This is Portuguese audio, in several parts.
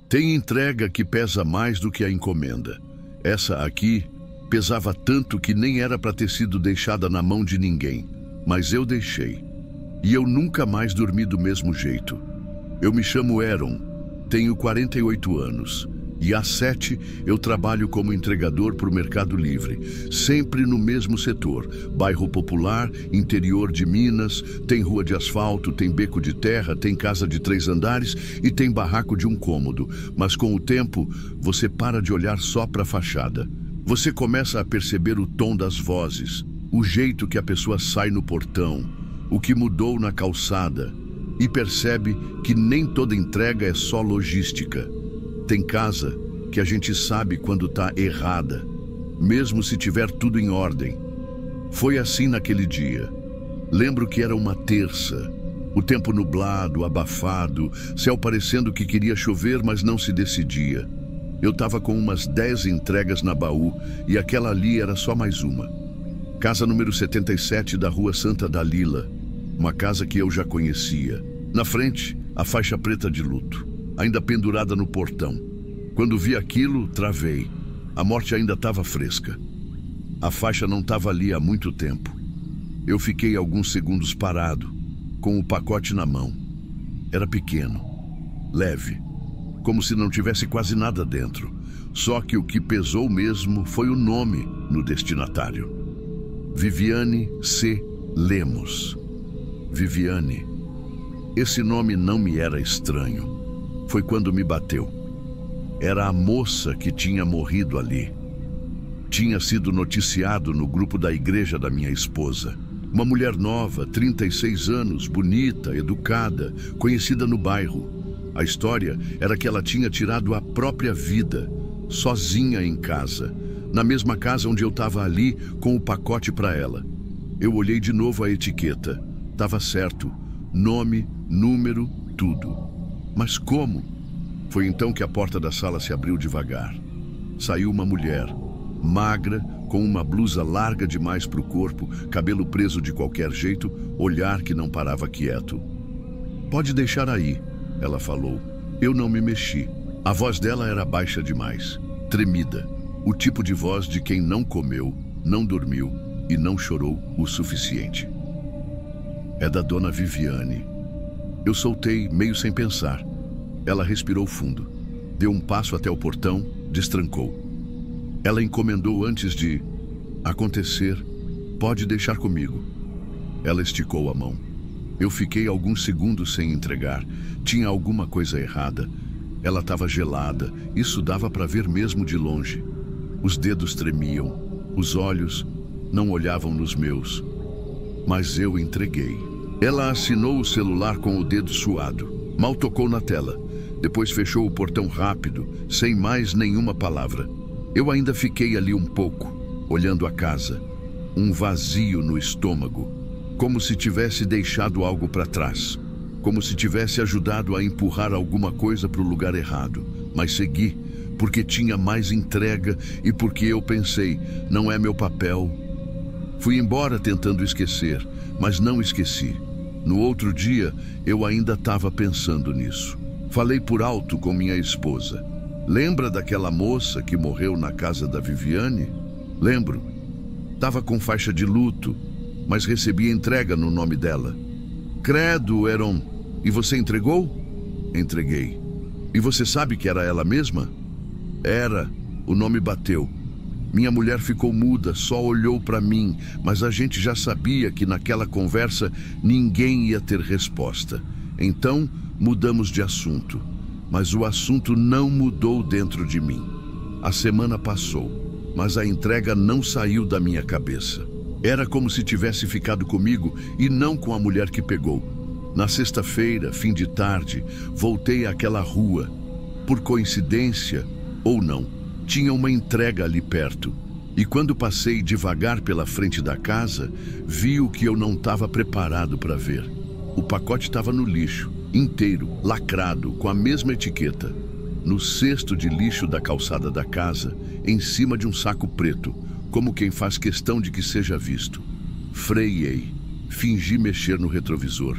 Tem entrega que pesa mais do que a encomenda. Essa aqui pesava tanto que nem era para ter sido deixada na mão de ninguém. Mas eu deixei. E eu nunca mais dormi do mesmo jeito. Eu me chamo Aaron, tenho 48 anos. E há 7 eu trabalho como entregador para o Mercado Livre, sempre no mesmo setor, bairro popular, interior de Minas, tem rua de asfalto, tem beco de terra, tem casa de 3 andares e tem barraco de 1 cômodo. Mas com o tempo, você para de olhar só para a fachada. Você começa a perceber o tom das vozes, o jeito que a pessoa sai no portão, o que mudou na calçada, e percebe que nem toda entrega é só logística. Tem casa que a gente sabe quando está errada, mesmo se tiver tudo em ordem. Foi assim naquele dia. Lembro que era uma terça, o tempo nublado, abafado, céu parecendo que queria chover, mas não se decidia. Eu estava com umas 10 entregas na baú e aquela ali era só mais uma. Casa número 77 da Rua Santa Dalila, uma casa que eu já conhecia. Na frente, a faixa preta de luto, ainda pendurada no portão. Quando vi aquilo, travei. A morte ainda estava fresca. A faixa não estava ali há muito tempo. Eu fiquei alguns segundos parado, com o pacote na mão. Era pequeno, leve, como se não tivesse quase nada dentro. Só que o que pesou mesmo foi o nome no destinatário. Viviane C. Lemos. Viviane. Esse nome não me era estranho. Foi quando me bateu. Era a moça que tinha morrido ali. Tinha sido noticiado no grupo da igreja da minha esposa. Uma mulher nova, 36 anos, bonita, educada, conhecida no bairro. A história era que ela tinha tirado a própria vida, sozinha em casa, na mesma casa onde eu estava ali com o pacote para ela. Eu olhei de novo a etiqueta. Estava certo. Nome, número, tudo. Mas como? Foi então que a porta da sala se abriu devagar. Saiu uma mulher, magra, com uma blusa larga demais para o corpo, cabelo preso de qualquer jeito, olhar que não parava quieto. "Pode deixar aí", ela falou. Eu não me mexi. A voz dela era baixa demais, tremida. O tipo de voz de quem não comeu, não dormiu e não chorou o suficiente. "É da dona Viviane." Eu soltei, meio sem pensar. Ela respirou fundo, deu um passo até o portão, destrancou. Ela encomendou antes de acontecer: "Pode deixar comigo." Ela esticou a mão. Eu fiquei alguns segundos sem entregar. Tinha alguma coisa errada. Ela estava gelada, isso dava para ver mesmo de longe. Os dedos tremiam, os olhos não olhavam nos meus. Mas eu entreguei. Ela assinou o celular com o dedo suado. Mal tocou na tela. Depois fechou o portão rápido, sem mais nenhuma palavra. Eu ainda fiquei ali um pouco, olhando a casa. Um vazio no estômago, como se tivesse deixado algo para trás. Como se tivesse ajudado a empurrar alguma coisa para o lugar errado. Mas segui, porque tinha mais entrega e porque eu pensei: não é meu papel. Fui embora tentando esquecer, mas não esqueci. No outro dia, eu ainda estava pensando nisso. Falei por alto com minha esposa. "Lembra daquela moça que morreu na casa da Viviane?" "Lembro. Estava com faixa de luto, mas recebi entrega no nome dela." "Credo, Aaron. E você entregou?" "Entreguei." "E você sabe que era ela mesma?" "Era." O nome bateu. Minha mulher ficou muda, só olhou para mim, mas a gente já sabia que naquela conversa ninguém ia ter resposta. Então, mudamos de assunto. Mas o assunto não mudou dentro de mim. A semana passou, mas a entrega não saiu da minha cabeça. Era como se tivesse ficado comigo e não com a mulher que pegou. Na sexta-feira, fim de tarde, voltei àquela rua. Por coincidência, ou não, tinha uma entrega ali perto. E quando passei devagar pela frente da casa, vi o que eu não estava preparado para ver. O pacote estava no lixo, inteiro, lacrado, com a mesma etiqueta. No cesto de lixo da calçada da casa, em cima de um saco preto, como quem faz questão de que seja visto. Freiei, fingi mexer no retrovisor.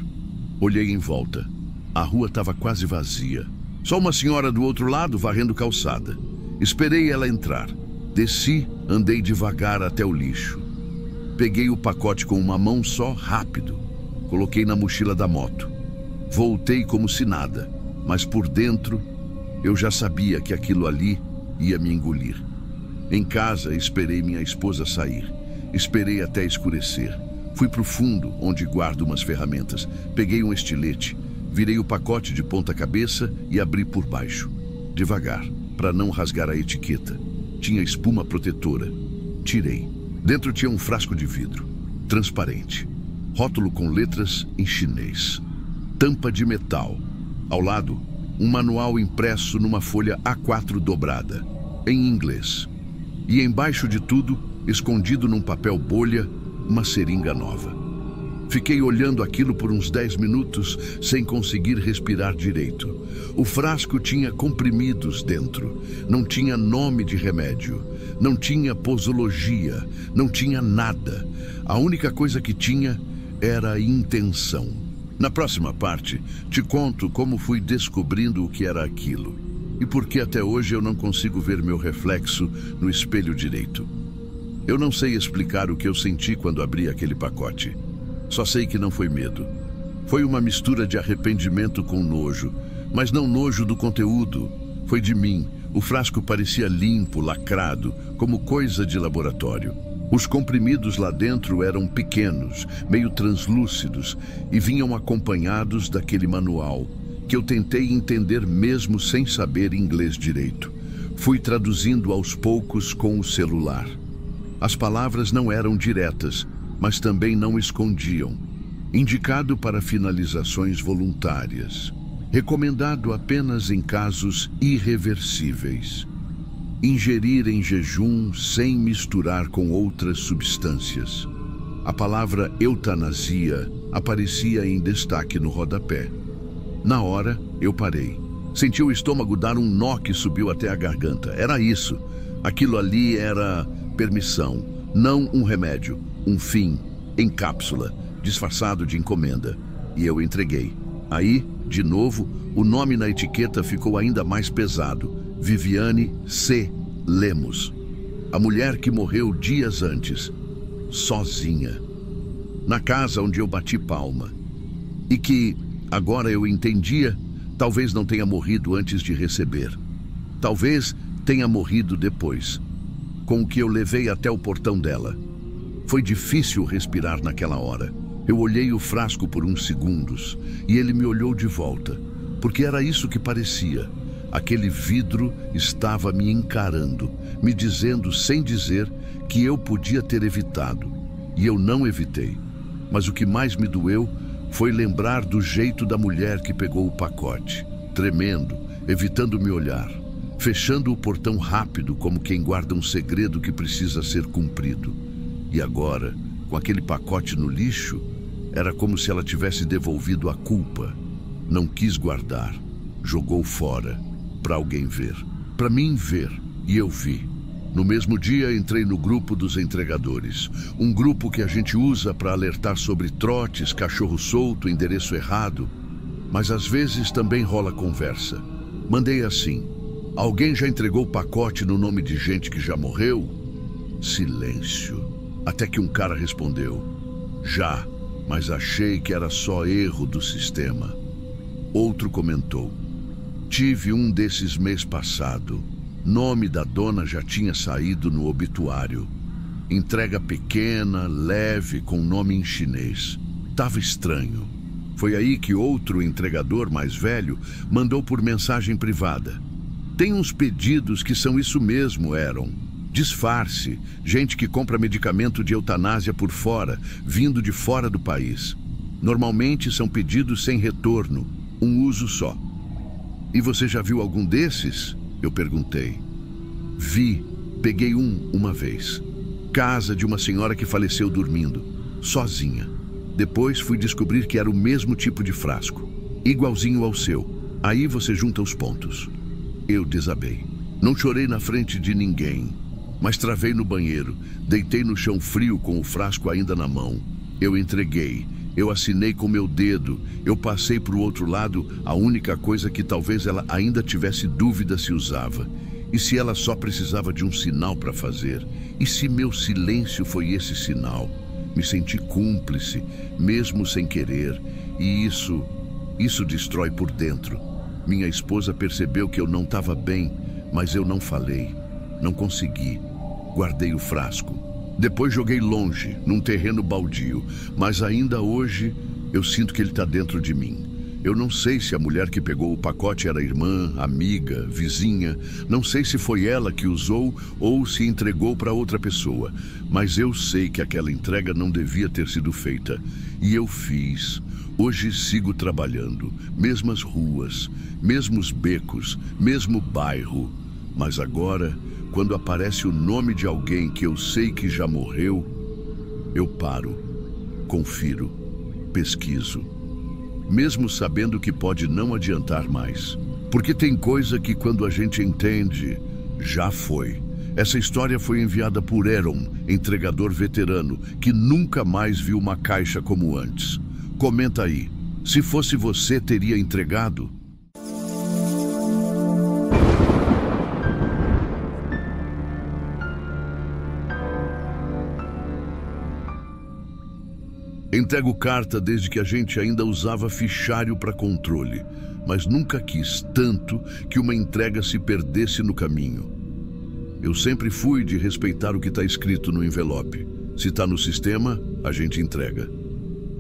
Olhei em volta. A rua estava quase vazia. Só uma senhora do outro lado varrendo calçada. Esperei ela entrar. Desci, andei devagar até o lixo. Peguei o pacote com uma mão só, rápido. Coloquei na mochila da moto. Voltei como se nada, mas por dentro eu já sabia que aquilo ali ia me engolir. Em casa, esperei minha esposa sair. Esperei até escurecer. Fui para o fundo, onde guardo umas ferramentas. Peguei um estilete, virei o pacote de ponta cabeça e abri por baixo. Devagar, para não rasgar a etiqueta. Tinha espuma protetora. Tirei. Dentro tinha um frasco de vidro, transparente. Rótulo com letras em chinês. Tampa de metal. Ao lado, um manual impresso numa folha A4 dobrada, em inglês. E embaixo de tudo, escondido num papel bolha, uma seringa nova. Fiquei olhando aquilo por uns 10 minutos, sem conseguir respirar direito. O frasco tinha comprimidos dentro. Não tinha nome de remédio. Não tinha posologia. Não tinha nada. A única coisa que tinha era a intenção. Na próxima parte, te conto como fui descobrindo o que era aquilo. E por que até hoje eu não consigo ver meu reflexo no espelho direito. Eu não sei explicar o que eu senti quando abri aquele pacote. Só sei que não foi medo. Foi uma mistura de arrependimento com nojo, mas não nojo do conteúdo. Foi de mim. O frasco parecia limpo, lacrado, como coisa de laboratório. Os comprimidos lá dentro eram pequenos, meio translúcidos, e vinham acompanhados daquele manual, que eu tentei entender mesmo sem saber inglês direito. Fui traduzindo aos poucos com o celular. As palavras não eram diretas, mas também não escondiam. Indicado para finalizações voluntárias. Recomendado apenas em casos irreversíveis. Ingerir em jejum sem misturar com outras substâncias. A palavra eutanasia aparecia em destaque no rodapé. Na hora, eu parei. Senti o estômago dar um nó que subiu até a garganta. Era isso. Aquilo ali era permissão, não um remédio. Um fim, em cápsula, disfarçado de encomenda. E eu entreguei. Aí, de novo, o nome na etiqueta ficou ainda mais pesado. Viviane C. Lemos. A mulher que morreu dias antes. Sozinha. Na casa onde eu bati palma. E que, agora eu entendia, talvez não tenha morrido antes de receber. Talvez tenha morrido depois. Com o que eu levei até o portão dela. Foi difícil respirar naquela hora. Eu olhei o frasco por uns segundos e ele me olhou de volta, porque era isso que parecia. Aquele vidro estava me encarando, me dizendo sem dizer que eu podia ter evitado. E eu não evitei. Mas o que mais me doeu foi lembrar do jeito da mulher que pegou o pacote, tremendo, evitando me olhar, fechando o portão rápido como quem guarda um segredo que precisa ser cumprido. E agora, com aquele pacote no lixo, era como se ela tivesse devolvido a culpa. Não quis guardar, jogou fora, para alguém ver. Para mim ver, e eu vi. No mesmo dia, entrei no grupo dos entregadores. Um grupo que a gente usa para alertar sobre trotes, cachorro solto, endereço errado. Mas às vezes também rola conversa. Mandei assim: alguém já entregou o pacote no nome de gente que já morreu? Silêncio. Até que um cara respondeu: já, mas achei que era só erro do sistema. Outro comentou: tive um desses mês passado. Nome da dona já tinha saído no obituário. Entrega pequena, leve, com nome em chinês. Tava estranho. Foi aí que outro entregador mais velho mandou por mensagem privada: tem uns pedidos que são isso mesmo, Aaron. Disfarce, gente que compra medicamento de eutanásia por fora, vindo de fora do país. Normalmente são pedidos sem retorno, um uso só. E você já viu algum desses? Eu perguntei. Vi, peguei uma vez. Casa de uma senhora que faleceu dormindo, sozinha. Depois fui descobrir que era o mesmo tipo de frasco, igualzinho ao seu. Aí você junta os pontos. Eu desabei. Não chorei na frente de ninguém. Mas travei no banheiro, deitei no chão frio com o frasco ainda na mão. Eu entreguei, Eu assinei com meu dedo, eu passei para o outro lado a única coisa que talvez ela ainda tivesse dúvida se usava. E se ela só precisava de um sinal para fazer? E se meu silêncio foi esse sinal? Me senti cúmplice, mesmo sem querer, e isso destrói por dentro. Minha esposa percebeu que eu não estava bem, mas eu não falei, não consegui. Guardei o frasco. Depois joguei longe, num terreno baldio, mas ainda hoje eu sinto que ele está dentro de mim. Eu não sei se a mulher que pegou o pacote era irmã, amiga, vizinha. Não sei se foi ela que usou ou se entregou para outra pessoa. Mas eu sei que aquela entrega não devia ter sido feita. E eu fiz. Hoje sigo trabalhando. Mesmas ruas, mesmos becos, mesmo bairro. Mas agora, quando aparece o nome de alguém que eu sei que já morreu, eu paro, confiro, pesquiso. Mesmo sabendo que pode não adiantar mais. Porque tem coisa que quando a gente entende, já foi. Essa história foi enviada por Aaron, entregador veterano, que nunca mais viu uma caixa como antes. Comenta aí, se fosse você, teria entregado? Entrego carta desde que a gente ainda usava fichário para controle, mas nunca quis tanto que uma entrega se perdesse no caminho. Eu sempre fui de respeitar o que está escrito no envelope. Se está no sistema, a gente entrega.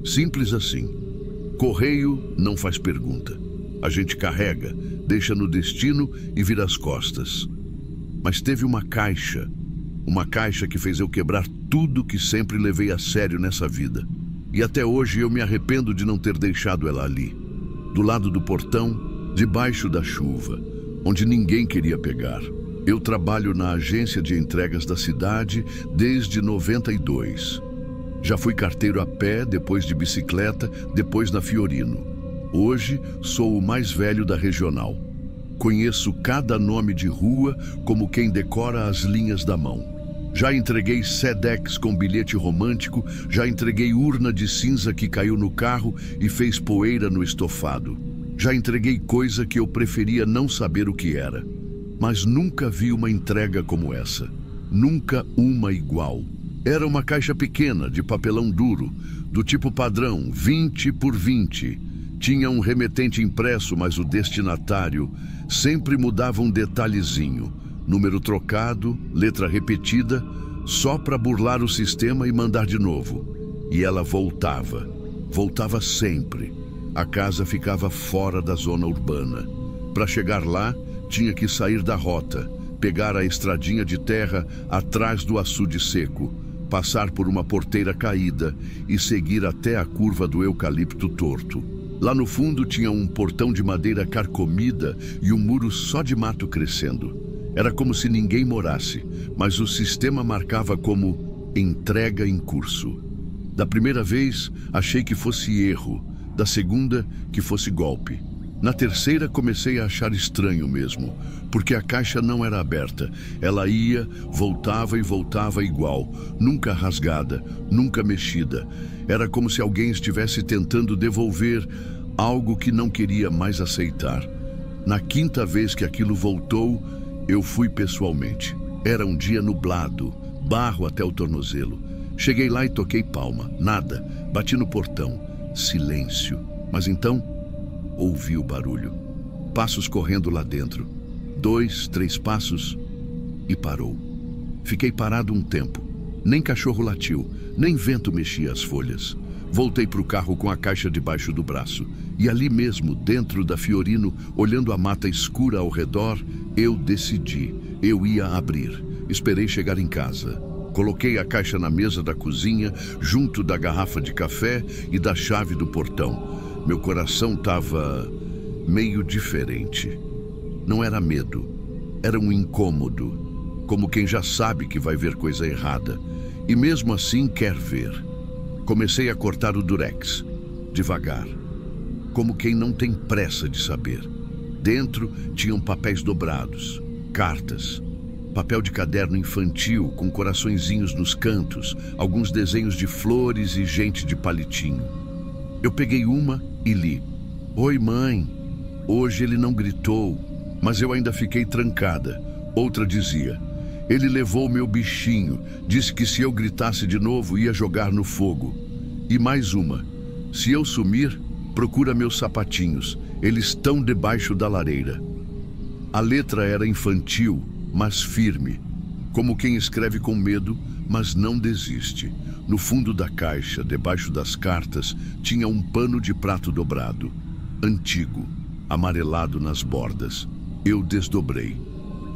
Simples assim. Correio não faz pergunta. A gente carrega, deixa no destino e vira as costas. Mas teve uma caixa que fez eu quebrar tudo que sempre levei a sério nessa vida. E até hoje eu me arrependo de não ter deixado ela ali, do lado do portão, debaixo da chuva, onde ninguém queria pegar. Eu trabalho na agência de entregas da cidade desde 92. Já fui carteiro a pé, depois de bicicleta, depois na Fiorino. Hoje sou o mais velho da regional. Conheço cada nome de rua como quem decora as linhas da mão. Já entreguei Sedex com bilhete romântico, já entreguei urna de cinza que caiu no carro e fez poeira no estofado. Já entreguei coisa que eu preferia não saber o que era. Mas nunca vi uma entrega como essa. Nunca uma igual. Era uma caixa pequena, de papelão duro, do tipo padrão, 20 por 20. Tinha um remetente impresso, mas o destinatário sempre mudava um detalhezinho. Número trocado, letra repetida, só para burlar o sistema e mandar de novo. E ela voltava sempre. A casa ficava fora da zona urbana. Para chegar lá, tinha que sair da rota, pegar a estradinha de terra atrás do açude seco, passar por uma porteira caída e seguir até a curva do eucalipto torto. Lá no fundo tinha um portão de madeira carcomida e um muro só de mato crescendo. Era como se ninguém morasse, mas o sistema marcava como entrega em curso. Da primeira vez, achei que fosse erro. Da segunda, que fosse golpe. Na terceira, comecei a achar estranho mesmo, porque a caixa não era aberta. Ela ia, voltava e voltava igual, nunca rasgada, nunca mexida. Era como se alguém estivesse tentando devolver algo que não queria mais aceitar. Na quinta vez que aquilo voltou, eu fui pessoalmente. Era um dia nublado, barro até o tornozelo. Cheguei lá e toquei palma. Nada. Bati no portão. Silêncio. Mas então, ouvi o barulho. Passos correndo lá dentro. 2, 3 passos e parou. Fiquei parado um tempo. Nem cachorro latiu, nem vento mexia as folhas. Voltei para o carro com a caixa debaixo do braço. E ali mesmo, dentro da Fiorino, olhando a mata escura ao redor, eu decidi. Eu ia abrir. Esperei chegar em casa. Coloquei a caixa na mesa da cozinha, junto da garrafa de café e da chave do portão. Meu coração estava meio diferente. Não era medo, era um incômodo. Como quem já sabe que vai ver coisa errada. E mesmo assim quer ver. Comecei a cortar o durex, devagar, como quem não tem pressa de saber. Dentro tinham papéis dobrados, cartas, papel de caderno infantil com coraçõezinhos nos cantos, alguns desenhos de flores e gente de palitinho. Eu peguei uma e li. Oi, mãe. Hoje ele não gritou, mas eu ainda fiquei trancada. Outra dizia: ele levou meu bichinho, disse que se eu gritasse de novo ia jogar no fogo. E mais uma: se eu sumir, procura meus sapatinhos, eles estão debaixo da lareira. A letra era infantil, mas firme, como quem escreve com medo, mas não desiste. No fundo da caixa, debaixo das cartas, tinha um pano de prato dobrado, antigo, amarelado nas bordas. Eu desdobrei.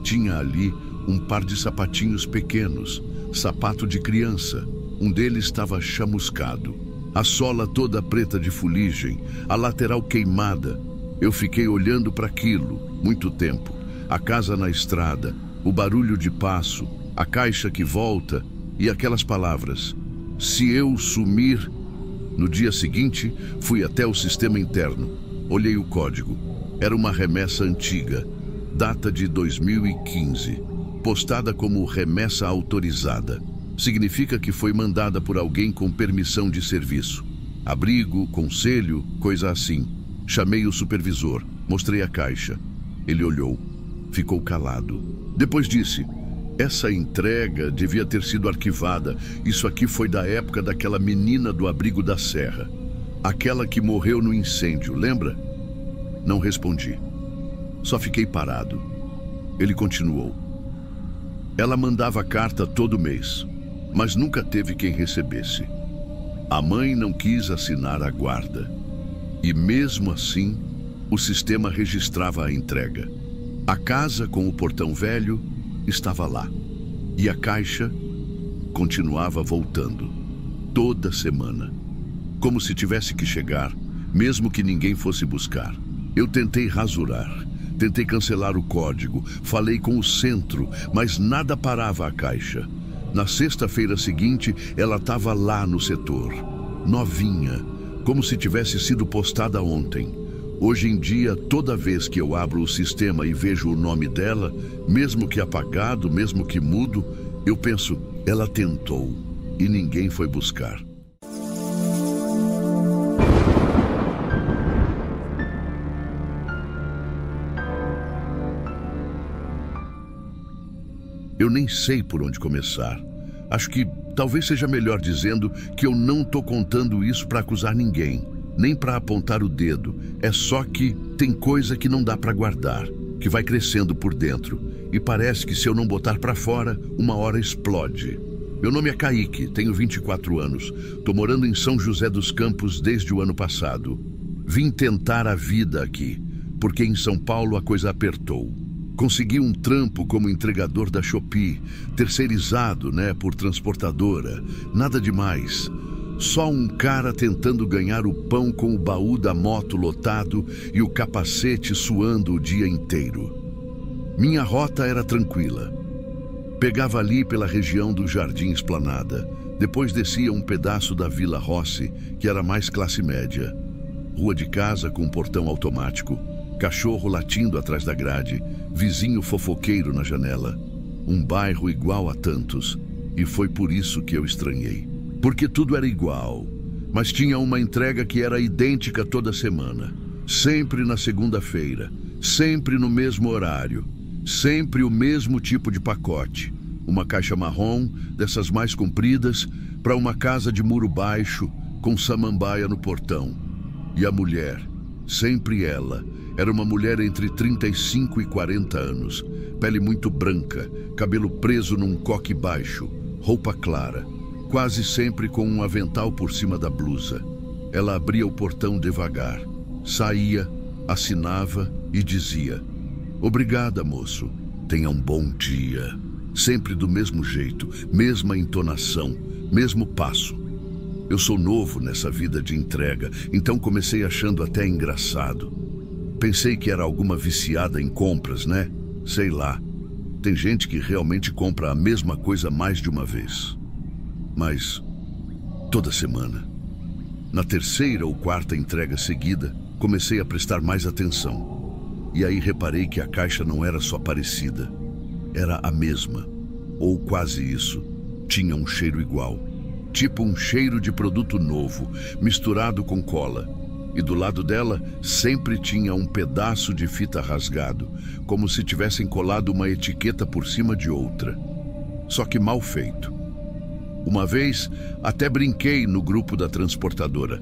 Tinha ali um par de sapatinhos pequenos, sapato de criança. Um deles estava chamuscado, a sola toda preta de fuligem, a lateral queimada. Eu fiquei olhando para aquilo muito tempo. A casa na estrada, o barulho de passo, a caixa que volta e aquelas palavras: se eu sumir. No dia seguinte, fui até o sistema interno. Olhei o código. Era uma remessa antiga, data de 2015, postada como remessa autorizada. Significa que foi mandada por alguém com permissão de serviço. Abrigo, conselho, coisa assim. Chamei o supervisor, mostrei a caixa. Ele olhou, ficou calado. Depois disse: essa entrega devia ter sido arquivada. Isso aqui foi da época daquela menina do abrigo da serra. Aquela que morreu no incêndio, lembra? Não respondi. Só fiquei parado. Ele continuou: ela mandava carta todo mês, mas nunca teve quem recebesse. A mãe não quis assinar a guarda. E mesmo assim, o sistema registrava a entrega. A casa com o portão velho estava lá. E a caixa continuava voltando. Toda semana. Como se tivesse que chegar, mesmo que ninguém fosse buscar. Eu tentei rasurar. Tentei cancelar o código. Falei com o centro, mas nada parava a caixa. Na sexta-feira seguinte, ela estava lá no setor. Novinha. Como se tivesse sido postada ontem. Hoje em dia, toda vez que eu abro o sistema e vejo o nome dela, mesmo que apagado, mesmo que mudo, eu penso: ela tentou e ninguém foi buscar. Eu nem sei por onde começar. Acho que talvez seja melhor dizendo que eu não estou contando isso para acusar ninguém, nem para apontar o dedo. É só que tem coisa que não dá para guardar, que vai crescendo por dentro. E parece que se eu não botar para fora, uma hora explode. Meu nome é Kaique, tenho 24 anos. Estou morando em São José dos Campos desde o ano passado. Vim tentar a vida aqui, porque em São Paulo a coisa apertou. Consegui um trampo como entregador da Shopee, terceirizado, por transportadora. Nada demais. Só um cara tentando ganhar o pão com o baú da moto lotado e o capacete suando o dia inteiro. Minha rota era tranquila. Pegava ali pela região do Jardim Esplanada. Depois descia um pedaço da Vila Rossi, que era mais classe média. Rua de casa com portão automático. Cachorro latindo atrás da grade, vizinho fofoqueiro na janela. Um bairro igual a tantos. E foi por isso que eu estranhei. Porque tudo era igual, mas tinha uma entrega que era idêntica toda semana. Sempre na segunda-feira, sempre no mesmo horário, sempre o mesmo tipo de pacote. Uma caixa marrom, dessas mais compridas, para uma casa de muro baixo, com samambaia no portão. E a mulher, sempre ela, era uma mulher entre 35 e 40 anos, pele muito branca, cabelo preso num coque baixo, roupa clara, quase sempre com um avental por cima da blusa. Ela abria o portão devagar, saía, assinava e dizia: "Obrigada, moço. Tenha um bom dia." Sempre do mesmo jeito, mesma entonação, mesmo passo. Eu sou novo nessa vida de entrega, então comecei achando até engraçado. Pensei que era alguma viciada em compras, né? Sei lá. Tem gente que realmente compra a mesma coisa mais de uma vez. Mas toda semana, na terceira ou quarta entrega seguida, comecei a prestar mais atenção. E aí reparei que a caixa não era só parecida. Era a mesma, ou quase isso. Tinha um cheiro igual. tipo um cheiro de produto novo, misturado com cola. E do lado dela sempre tinha um pedaço de fita rasgado, como se tivessem colado uma etiqueta por cima de outra. Só que mal feito. Uma vez, até brinquei no grupo da transportadora.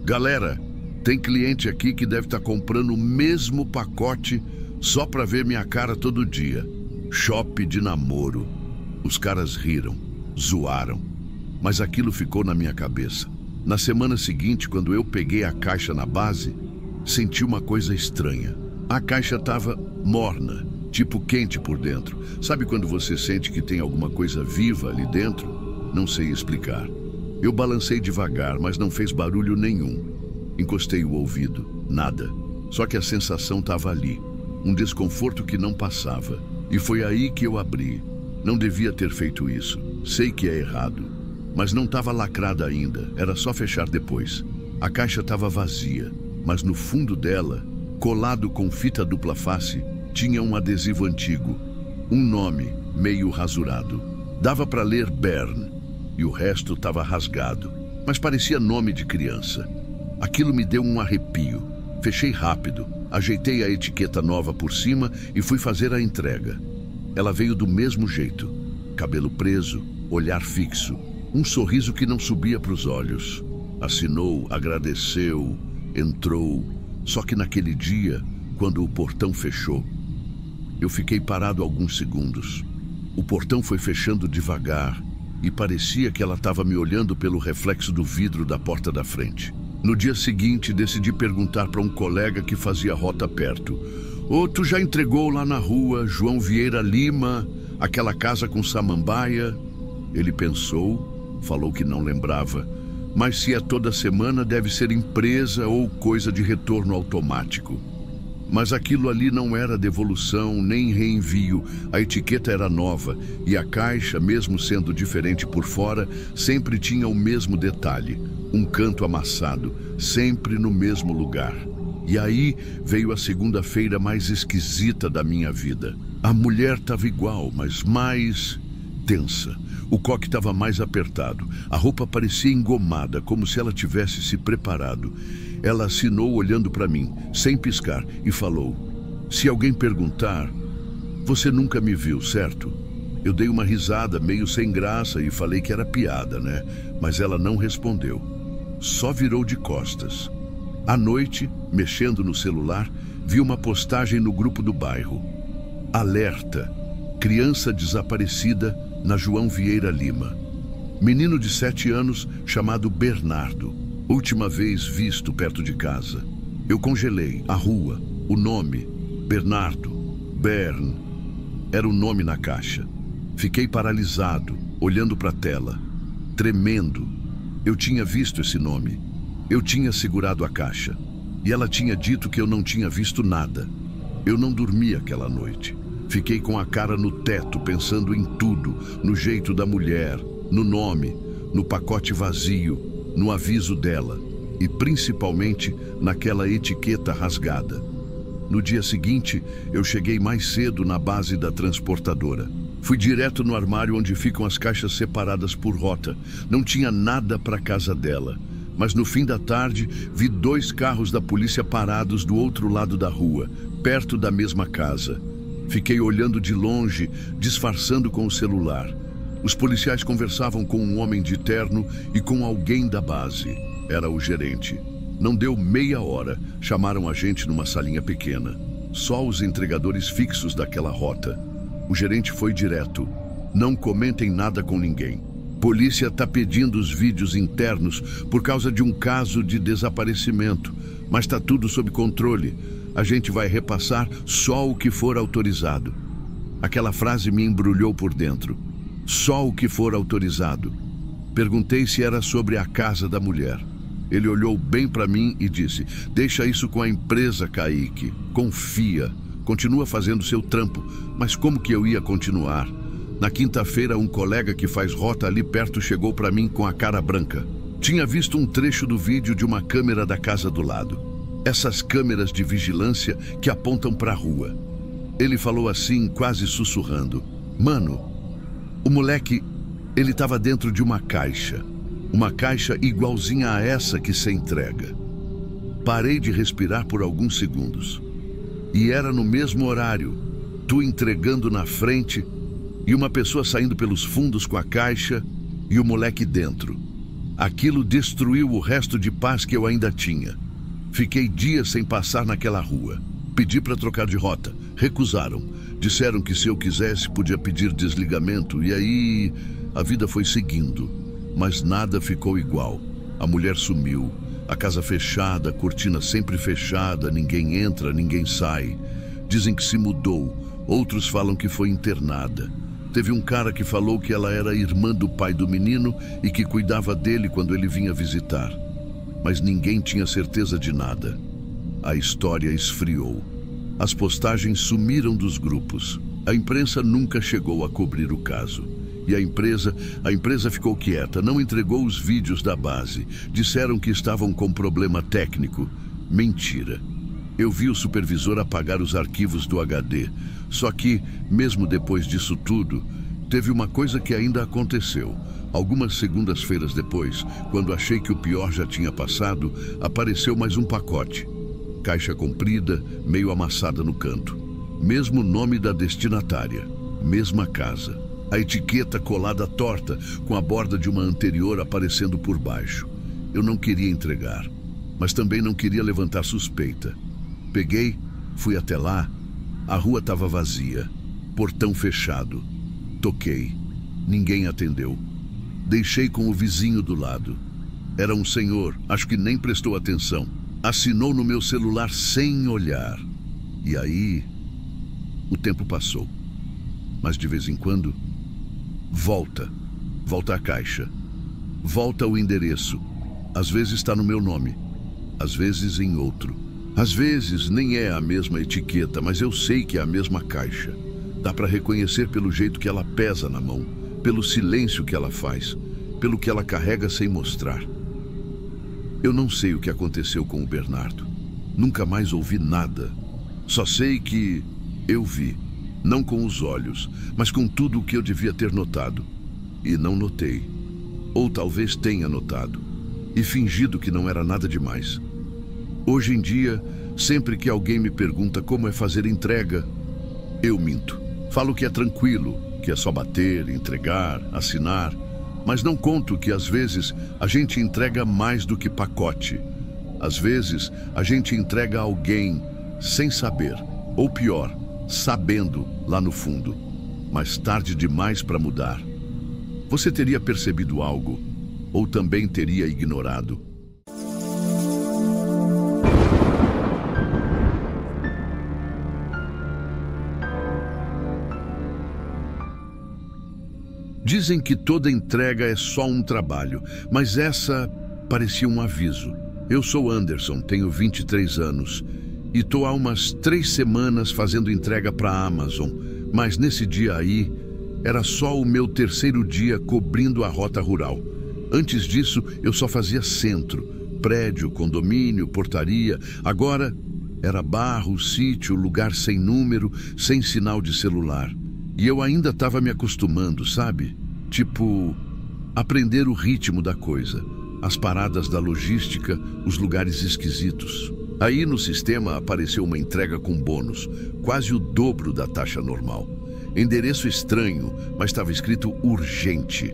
Galera, tem cliente aqui que deve estar comprando o mesmo pacote só para ver minha cara todo dia. Shop de namoro. Os caras riram, zoaram, mas aquilo ficou na minha cabeça. Na semana seguinte, quando eu peguei a caixa na base, senti uma coisa estranha. A caixa estava morna, tipo quente por dentro. Sabe quando você sente que tem alguma coisa viva ali dentro? Não sei explicar. Eu balancei devagar, mas não fez barulho nenhum. Encostei o ouvido, nada. Só que a sensação estava ali, um desconforto que não passava. E foi aí que eu abri. Não devia ter feito isso. Sei que é errado. Mas não estava lacrada ainda, era só fechar depois. A caixa estava vazia, mas no fundo dela, colado com fita dupla face, tinha um adesivo antigo. Um nome, meio rasurado. Dava para ler Bern, e o resto estava rasgado, mas parecia nome de criança. Aquilo me deu um arrepio. Fechei rápido, ajeitei a etiqueta nova por cima e fui fazer a entrega. Ela veio do mesmo jeito. Cabelo preso, olhar fixo. Um sorriso que não subia para os olhos. Assinou, agradeceu, entrou. Só que naquele dia, quando o portão fechou, eu fiquei parado alguns segundos. O portão foi fechando devagar e parecia que ela estava me olhando pelo reflexo do vidro da porta da frente. No dia seguinte, decidi perguntar para um colega que fazia rota perto. Ô, tu já entregou lá na rua, João Vieira Lima, aquela casa com samambaia? Ele pensou. Falou que não lembrava, mas se é toda semana deve ser empresa ou coisa de retorno automático. Mas aquilo ali não era devolução nem reenvio, a etiqueta era nova e a caixa, mesmo sendo diferente por fora, sempre tinha o mesmo detalhe, um canto amassado, sempre no mesmo lugar. E aí veio a segunda-feira mais esquisita da minha vida. A mulher estava igual, mas mais tensa. O coque estava mais apertado. A roupa parecia engomada, como se ela tivesse se preparado. Ela assinou olhando para mim, sem piscar, e falou: "Se alguém perguntar, você nunca me viu, certo?" Eu dei uma risada meio sem graça e falei que era piada, né? Mas ela não respondeu. Só virou de costas. À noite, mexendo no celular, vi uma postagem no grupo do bairro. Alerta: criança desaparecida na João Vieira Lima. Menino de 7 anos chamado Bernardo. Última vez visto perto de casa. Eu congelei a rua, o nome, Bernardo, Bern. Era o nome na caixa. Fiquei paralisado, olhando para a tela, tremendo. Eu tinha visto esse nome. Eu tinha segurado a caixa. E ela tinha dito que eu não tinha visto nada. Eu não dormi aquela noite. Fiquei com a cara no teto, pensando em tudo, no jeito da mulher, no nome, no pacote vazio, no aviso dela e principalmente naquela etiqueta rasgada. No dia seguinte, eu cheguei mais cedo na base da transportadora. Fui direto no armário onde ficam as caixas separadas por rota. Não tinha nada para a casa dela. Mas no fim da tarde, vi 2 carros da polícia parados do outro lado da rua, perto da mesma casa. Fiquei olhando de longe, disfarçando com o celular. Os policiais conversavam com um homem de terno e com alguém da base. Era o gerente. Não deu meia hora, chamaram a gente numa salinha pequena. Só os entregadores fixos daquela rota. O gerente foi direto. Não comentem nada com ninguém. Polícia tá pedindo os vídeos internos por causa de um caso de desaparecimento, mas tá tudo sob controle. A gente vai repassar só o que for autorizado. Aquela frase me embrulhou por dentro. Só o que for autorizado. Perguntei se era sobre a casa da mulher. Ele olhou bem para mim e disse: "Deixa isso com a empresa, Kaique. Confia. Continua fazendo seu trampo." Mas como que eu ia continuar? Na quinta-feira, um colega que faz rota ali perto chegou para mim com a cara branca. Tinha visto um trecho do vídeo de uma câmera da casa do lado. Essas câmeras de vigilância que apontam para a rua. Ele falou assim, quase sussurrando: "Mano, o moleque, ele estava dentro de uma caixa. Uma caixa igualzinha a essa que se entrega. Parei de respirar por alguns segundos. E era no mesmo horário, tu entregando na frente e uma pessoa saindo pelos fundos com a caixa e o moleque dentro. Aquilo destruiu o resto de paz que eu ainda tinha. Fiquei dias sem passar naquela rua. Pedi para trocar de rota. Recusaram. Disseram que se eu quisesse podia pedir desligamento e aí a vida foi seguindo. Mas nada ficou igual. A mulher sumiu. A casa fechada, a cortina sempre fechada, ninguém entra, ninguém sai. Dizem que se mudou. Outros falam que foi internada. Teve um cara que falou que ela era irmã do pai do menino e que cuidava dele quando ele vinha visitar. Mas ninguém tinha certeza de nada. A história esfriou. As postagens sumiram dos grupos. A imprensa nunca chegou a cobrir o caso. E a empresa ficou quieta, não entregou os vídeos da base. Disseram que estavam com problema técnico. Mentira. Eu vi o supervisor apagar os arquivos do HD. Só que, mesmo depois disso tudo, teve uma coisa que ainda aconteceu. Algumas segundas-feiras depois, quando achei que o pior já tinha passado, apareceu mais um pacote. Caixa comprida, meio amassada no canto. Mesmo nome da destinatária. Mesma casa. A etiqueta colada torta, com a borda de uma anterior aparecendo por baixo. Eu não queria entregar, mas também não queria levantar suspeita. Peguei, fui até lá. A rua estava vazia. Portão fechado. Toquei. Ninguém atendeu. Deixei com o vizinho do lado. Era um senhor, acho que nem prestou atenção. Assinou no meu celular sem olhar. E aí, o tempo passou. Mas de vez em quando, volta a caixa. Volta o endereço. Às vezes está no meu nome, às vezes em outro. Às vezes nem é a mesma etiqueta, mas eu sei que é a mesma caixa. Dá para reconhecer pelo jeito que ela pesa na mão, pelo silêncio que ela faz, pelo que ela carrega sem mostrar. Eu não sei o que aconteceu com o Bernardo. Nunca mais ouvi nada. Só sei que eu vi, não com os olhos, mas com tudo o que eu devia ter notado. E não notei. Ou talvez tenha notado. E fingido que não era nada demais. Hoje em dia, sempre que alguém me pergunta como é fazer entrega, eu minto. Falo que é tranquilo, que é só bater, entregar, assinar. Mas não conto que às vezes a gente entrega mais do que pacote. Às vezes a gente entrega a alguém sem saber, ou pior, sabendo lá no fundo, mas tarde demais para mudar. Você teria percebido algo, ou também teria ignorado. Dizem que toda entrega é só um trabalho, mas essa parecia um aviso. Eu sou Anderson, tenho 23 anos e estou há umas 3 semanas fazendo entrega para a Amazon, mas nesse dia aí era só o meu 3º dia cobrindo a rota rural. Antes disso, eu só fazia centro, prédio, condomínio, portaria. Agora era bairro, sítio, lugar sem número, sem sinal de celular. E eu ainda estava me acostumando, sabe? Tipo, aprender o ritmo da coisa, as paradas da logística, os lugares esquisitos. Aí no sistema apareceu uma entrega com bônus, quase o dobro da taxa normal. Endereço estranho, mas estava escrito urgente.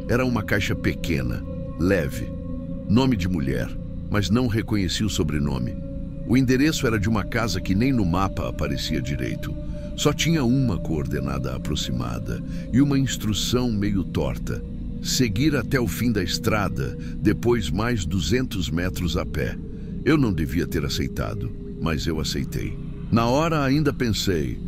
Era uma caixa pequena, leve. Nome de mulher, mas não reconheci o sobrenome. O endereço era de uma casa que nem no mapa aparecia direito. Só tinha uma coordenada aproximada e uma instrução meio torta. Seguir até o fim da estrada, depois mais 200 metros a pé. Eu não devia ter aceitado, mas eu aceitei. Na hora ainda pensei,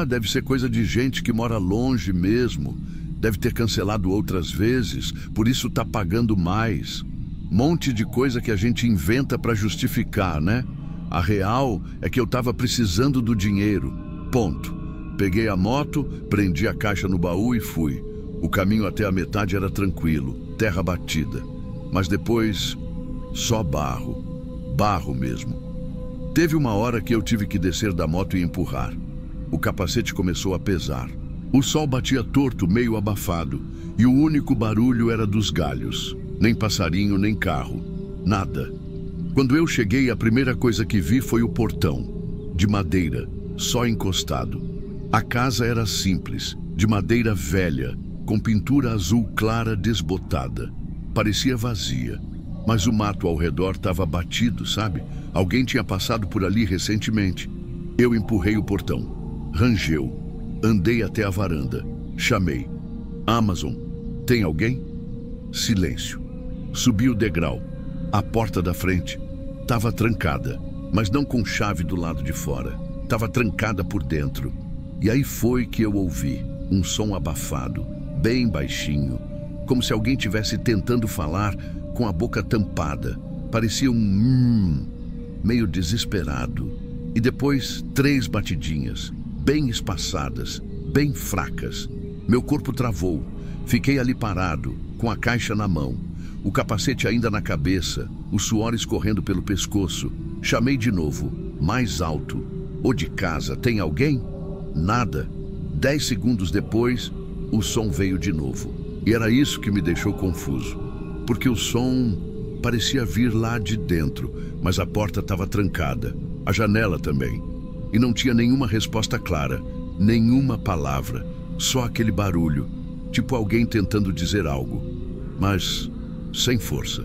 deve ser coisa de gente que mora longe mesmo. Deve ter cancelado outras vezes, por isso tá pagando mais. Monte de coisa que a gente inventa para justificar, né? A real é que eu tava precisando do dinheiro. Ponto. Peguei a moto, prendi a caixa no baú e fui. O caminho até a metade era tranquilo, terra batida. Mas depois, só barro. Barro mesmo. Teve uma hora que eu tive que descer da moto e empurrar. O capacete começou a pesar. O sol batia torto, meio abafado, e o único barulho era dos galhos. Nem passarinho, nem carro. Nada. Quando eu cheguei, a primeira coisa que vi foi o portão, de madeira, só encostado. A casa era simples, de madeira velha, com pintura azul clara desbotada. Parecia vazia, mas o mato ao redor estava batido, sabe? Alguém tinha passado por ali recentemente. Eu empurrei o portão. Rangeu. Andei até a varanda. Chamei. Amazon, tem alguém? Silêncio. Subi o degrau. A porta da frente estava trancada, mas não com chave do lado de fora. Estava trancada por dentro. E aí foi que eu ouvi um som abafado, bem baixinho, como se alguém estivesse tentando falar com a boca tampada. Parecia meio desesperado. E depois 3 batidinhas, bem espaçadas, bem fracas. Meu corpo travou. Fiquei ali parado, com a caixa na mão, o capacete ainda na cabeça, o suor escorrendo pelo pescoço. Chamei de novo, mais alto. Ô de casa, tem alguém? Nada. 10 segundos depois, o som veio de novo. E era isso que me deixou confuso, porque o som parecia vir lá de dentro, mas a porta estava trancada, a janela também. E não tinha nenhuma resposta clara, nenhuma palavra, só aquele barulho, tipo alguém tentando dizer algo, mas sem força.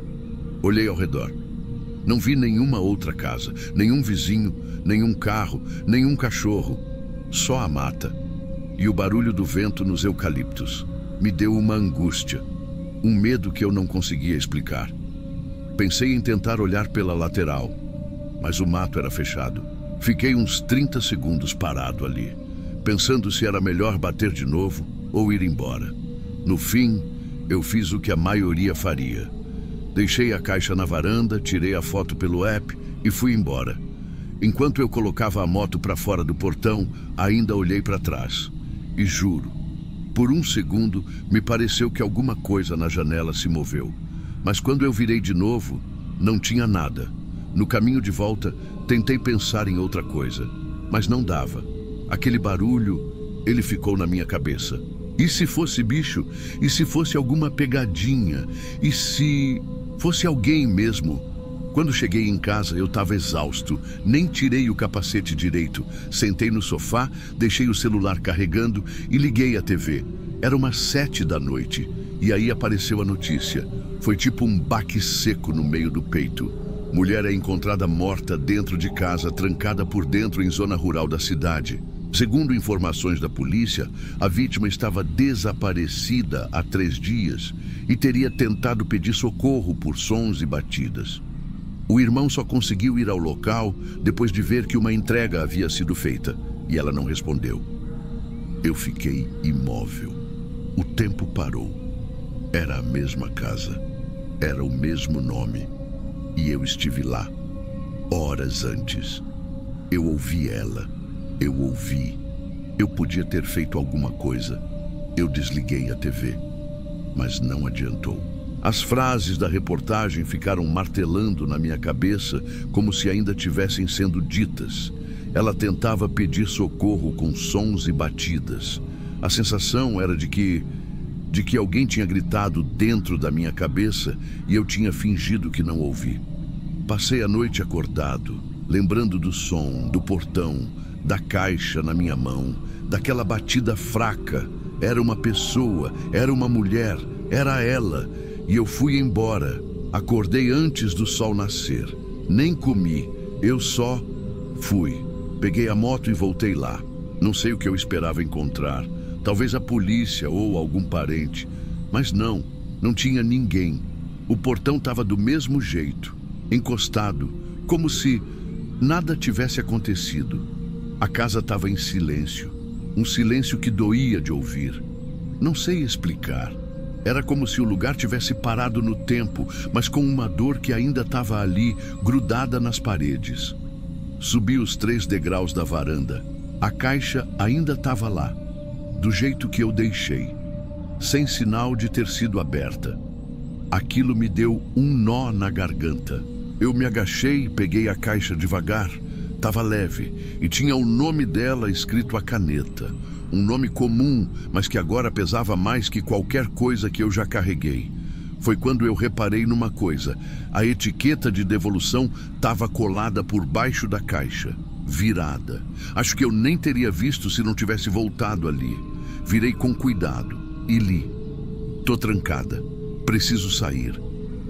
Olhei ao redor. Não vi nenhuma outra casa, nenhum vizinho, nenhum carro, nenhum cachorro, só a mata. E o barulho do vento nos eucaliptos me deu uma angústia, um medo que eu não conseguia explicar. Pensei em tentar olhar pela lateral, mas o mato era fechado. Fiquei uns 30 segundos parado ali, pensando se era melhor bater de novo ou ir embora. No fim, eu fiz o que a maioria faria. Deixei a caixa na varanda, tirei a foto pelo app e fui embora. Enquanto eu colocava a moto para fora do portão, ainda olhei para trás. E juro, por um segundo, me pareceu que alguma coisa na janela se moveu. Mas quando eu virei de novo, não tinha nada. No caminho de volta, tentei pensar em outra coisa, mas não dava. Aquele barulho, ele ficou na minha cabeça. E se fosse bicho? E se fosse alguma pegadinha? E se fosse alguém mesmo? Quando cheguei em casa, eu estava exausto. Nem tirei o capacete direito. Sentei no sofá, deixei o celular carregando e liguei a TV. Era umas 7 da noite. E aí apareceu a notícia. Foi tipo um baque seco no meio do peito. Mulher é encontrada morta dentro de casa, trancada por dentro em zona rural da cidade. Segundo informações da polícia, a vítima estava desaparecida há 3 dias e teria tentado pedir socorro por sons e batidas. O irmão só conseguiu ir ao local depois de ver que uma entrega havia sido feita e ela não respondeu. Eu fiquei imóvel. O tempo parou. Era a mesma casa, era o mesmo nome e eu estive lá, horas antes. Eu ouvi ela, eu ouvi. Eu podia ter feito alguma coisa. Eu desliguei a TV, mas não adiantou. As frases da reportagem ficaram martelando na minha cabeça como se ainda tivessem sendo ditas. Ela tentava pedir socorro com sons e batidas. A sensação era de que alguém tinha gritado dentro da minha cabeça e eu tinha fingido que não ouvi. Passei a noite acordado, lembrando do som, do portão, da caixa na minha mão, daquela batida fraca. Era uma pessoa, era uma mulher, era ela. E eu fui embora. Acordei antes do sol nascer. Nem comi, eu só fui. Peguei a moto e voltei lá. Não sei o que eu esperava encontrar. Talvez a polícia ou algum parente. Mas não tinha ninguém. O portão estava do mesmo jeito, encostado, como se nada tivesse acontecido. A casa estava em silêncio, um silêncio que doía de ouvir. Não sei explicar. Era como se o lugar tivesse parado no tempo, mas com uma dor que ainda estava ali, grudada nas paredes. Subi os 3 degraus da varanda. A caixa ainda estava lá, do jeito que eu deixei, sem sinal de ter sido aberta. Aquilo me deu um nó na garganta. Eu me agachei e peguei a caixa devagar. Estava leve e tinha o nome dela escrito a caneta. Um nome comum, mas que agora pesava mais que qualquer coisa que eu já carreguei. foi quando eu reparei numa coisa. A etiqueta de devolução estava colada por baixo da caixa, virada. Acho que eu nem teria visto se não tivesse voltado ali. Virei com cuidado e li. Tô trancada. Preciso sair.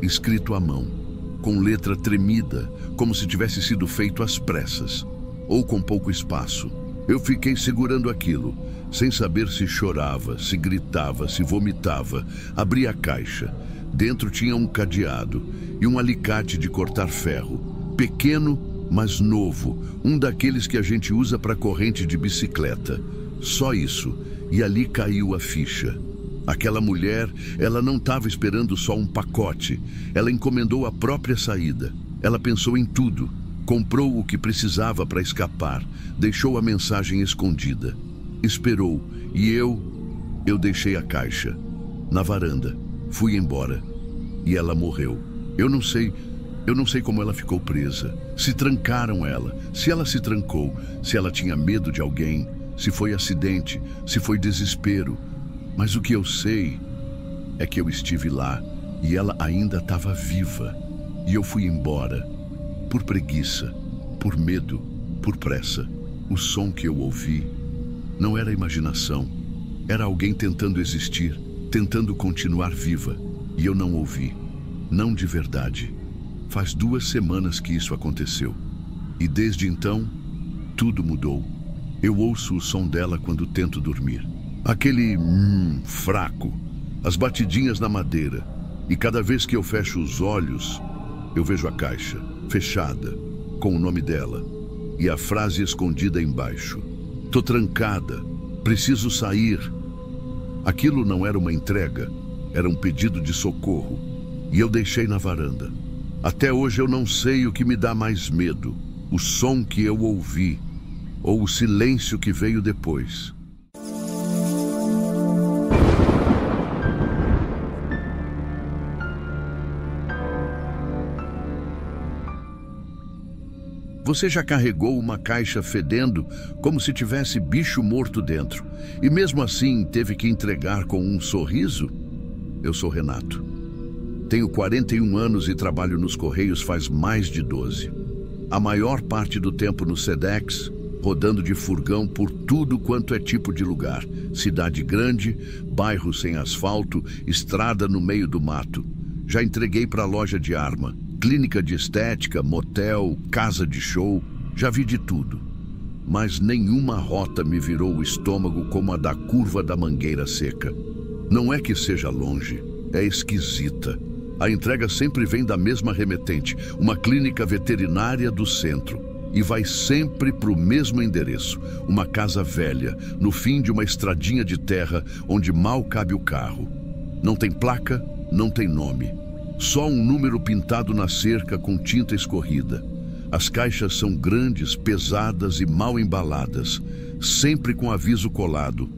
Escrito à mão, com letra tremida, como se tivesse sido feito às pressas, ou com pouco espaço. Eu fiquei segurando aquilo, sem saber se chorava, se gritava, se vomitava. Abri a caixa. Dentro tinha um cadeado e um alicate de cortar ferro. Pequeno, mas novo. Um daqueles que a gente usa para corrente de bicicleta. Só isso. E ali caiu a ficha. Aquela mulher, ela não estava esperando só um pacote. Ela encomendou a própria saída. Ela pensou em tudo. Comprou o que precisava para escapar. Deixou a mensagem escondida. Esperou. E eu deixei a caixa. Na varanda. Fui embora. E ela morreu. Eu não sei como ela ficou presa. Se trancaram ela. Se ela se trancou. Se ela tinha medo de alguém. Se foi acidente. Se foi desespero. Mas o que eu sei é que eu estive lá e ela ainda estava viva. E eu fui embora. Por preguiça. Por medo. Por pressa. O som que eu ouvi não era imaginação. Era alguém tentando existir. Tentando continuar viva, e eu não ouvi, não de verdade. Faz 2 semanas que isso aconteceu, e desde então, tudo mudou. Eu ouço o som dela quando tento dormir. Aquele fraco, as batidinhas na madeira, e cada vez que eu fecho os olhos, eu vejo a caixa, fechada, com o nome dela, e a frase escondida embaixo. Tô trancada, preciso sair. Aquilo não era uma entrega, era um pedido de socorro, e eu deixei na varanda. Até hoje eu não sei o que me dá mais medo, o som que eu ouvi, ou o silêncio que veio depois. Você já carregou uma caixa fedendo como se tivesse bicho morto dentro e mesmo assim teve que entregar com um sorriso? Eu sou Renato. Tenho 41 anos e trabalho nos Correios faz mais de 12. A maior parte do tempo no Sedex, rodando de furgão por tudo quanto é tipo de lugar. Cidade grande, bairro sem asfalto, estrada no meio do mato. Já entreguei para loja de arma. Clínica de estética, motel, casa de show, já vi de tudo. Mas nenhuma rota me virou o estômago como a da curva da Mangueira Seca. Não é que seja longe, é esquisita. A entrega sempre vem da mesma remetente, uma clínica veterinária do centro. E vai sempre para o mesmo endereço, uma casa velha, no fim de uma estradinha de terra onde mal cabe o carro. Não tem placa, não tem nome. Só um número pintado na cerca com tinta escorrida. As caixas são grandes, pesadas e mal embaladas, sempre com aviso colado.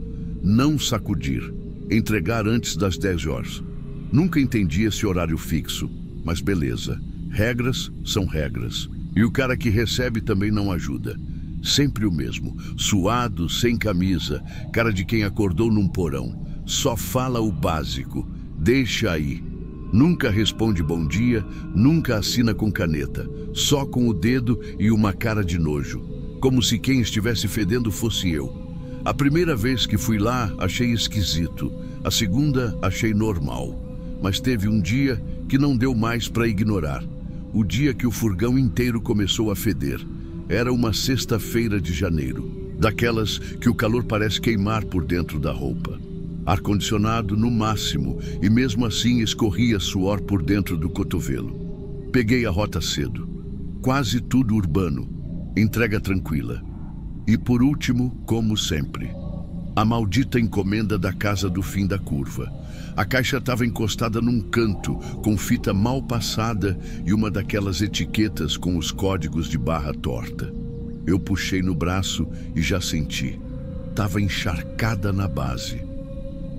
Não sacudir. Entregar antes das 10 horas. Nunca entendi esse horário fixo, mas beleza. Regras são regras. E o cara que recebe também não ajuda. Sempre o mesmo, suado, sem camisa, cara de quem acordou num porão. Só fala o básico. Deixa aí. Nunca responde bom dia, nunca assina com caneta, só com o dedo e uma cara de nojo, como se quem estivesse fedendo fosse eu. A primeira vez que fui lá, achei esquisito. A segunda, achei normal. Mas teve um dia que não deu mais para ignorar. O dia que o furgão inteiro começou a feder. Era uma sexta-feira de janeiro, daquelas que o calor parece queimar por dentro da roupa. Ar-condicionado no máximo, e mesmo assim escorria suor por dentro do cotovelo. Peguei a rota cedo. Quase tudo urbano. Entrega tranquila. E por último, como sempre, a maldita encomenda da casa do fim da curva. A caixa estava encostada num canto, com fita mal passada e uma daquelas etiquetas com os códigos de barra torta. Eu puxei no braço e já senti. Estava encharcada na base.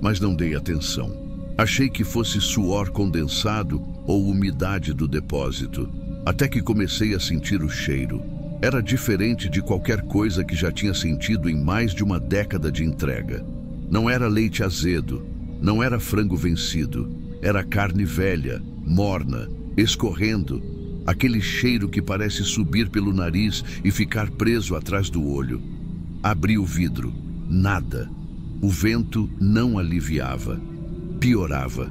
Mas não dei atenção. Achei que fosse suor condensado ou umidade do depósito, até que comecei a sentir o cheiro. Era diferente de qualquer coisa que já tinha sentido em mais de uma década de entrega. Não era leite azedo, não era frango vencido. Era carne velha, morna, escorrendo, aquele cheiro que parece subir pelo nariz e ficar preso atrás do olho. Abri o vidro. Nada. O vento não aliviava. Piorava.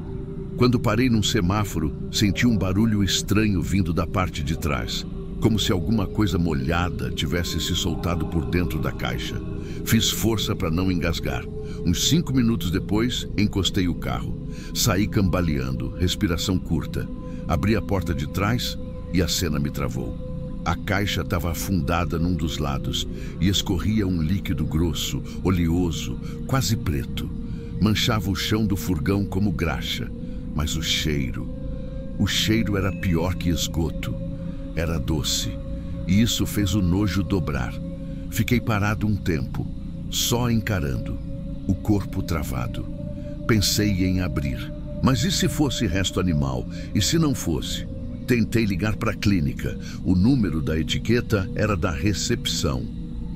Quando parei num semáforo, senti um barulho estranho vindo da parte de trás, como se alguma coisa molhada tivesse se soltado por dentro da caixa. Fiz força para não engasgar. Uns 5 minutos depois, encostei o carro. Saí cambaleando, respiração curta. Abri a porta de trás e a cena me travou. A caixa estava afundada num dos lados e escorria um líquido grosso, oleoso, quase preto. Manchava o chão do furgão como graxa. Mas o cheiro era pior que esgoto. Era doce, e isso fez o nojo dobrar. Fiquei parado um tempo, só encarando, o corpo travado. Pensei em abrir, mas e se fosse resto animal? E se não fosse? Tentei ligar para a clínica. O número da etiqueta era da recepção.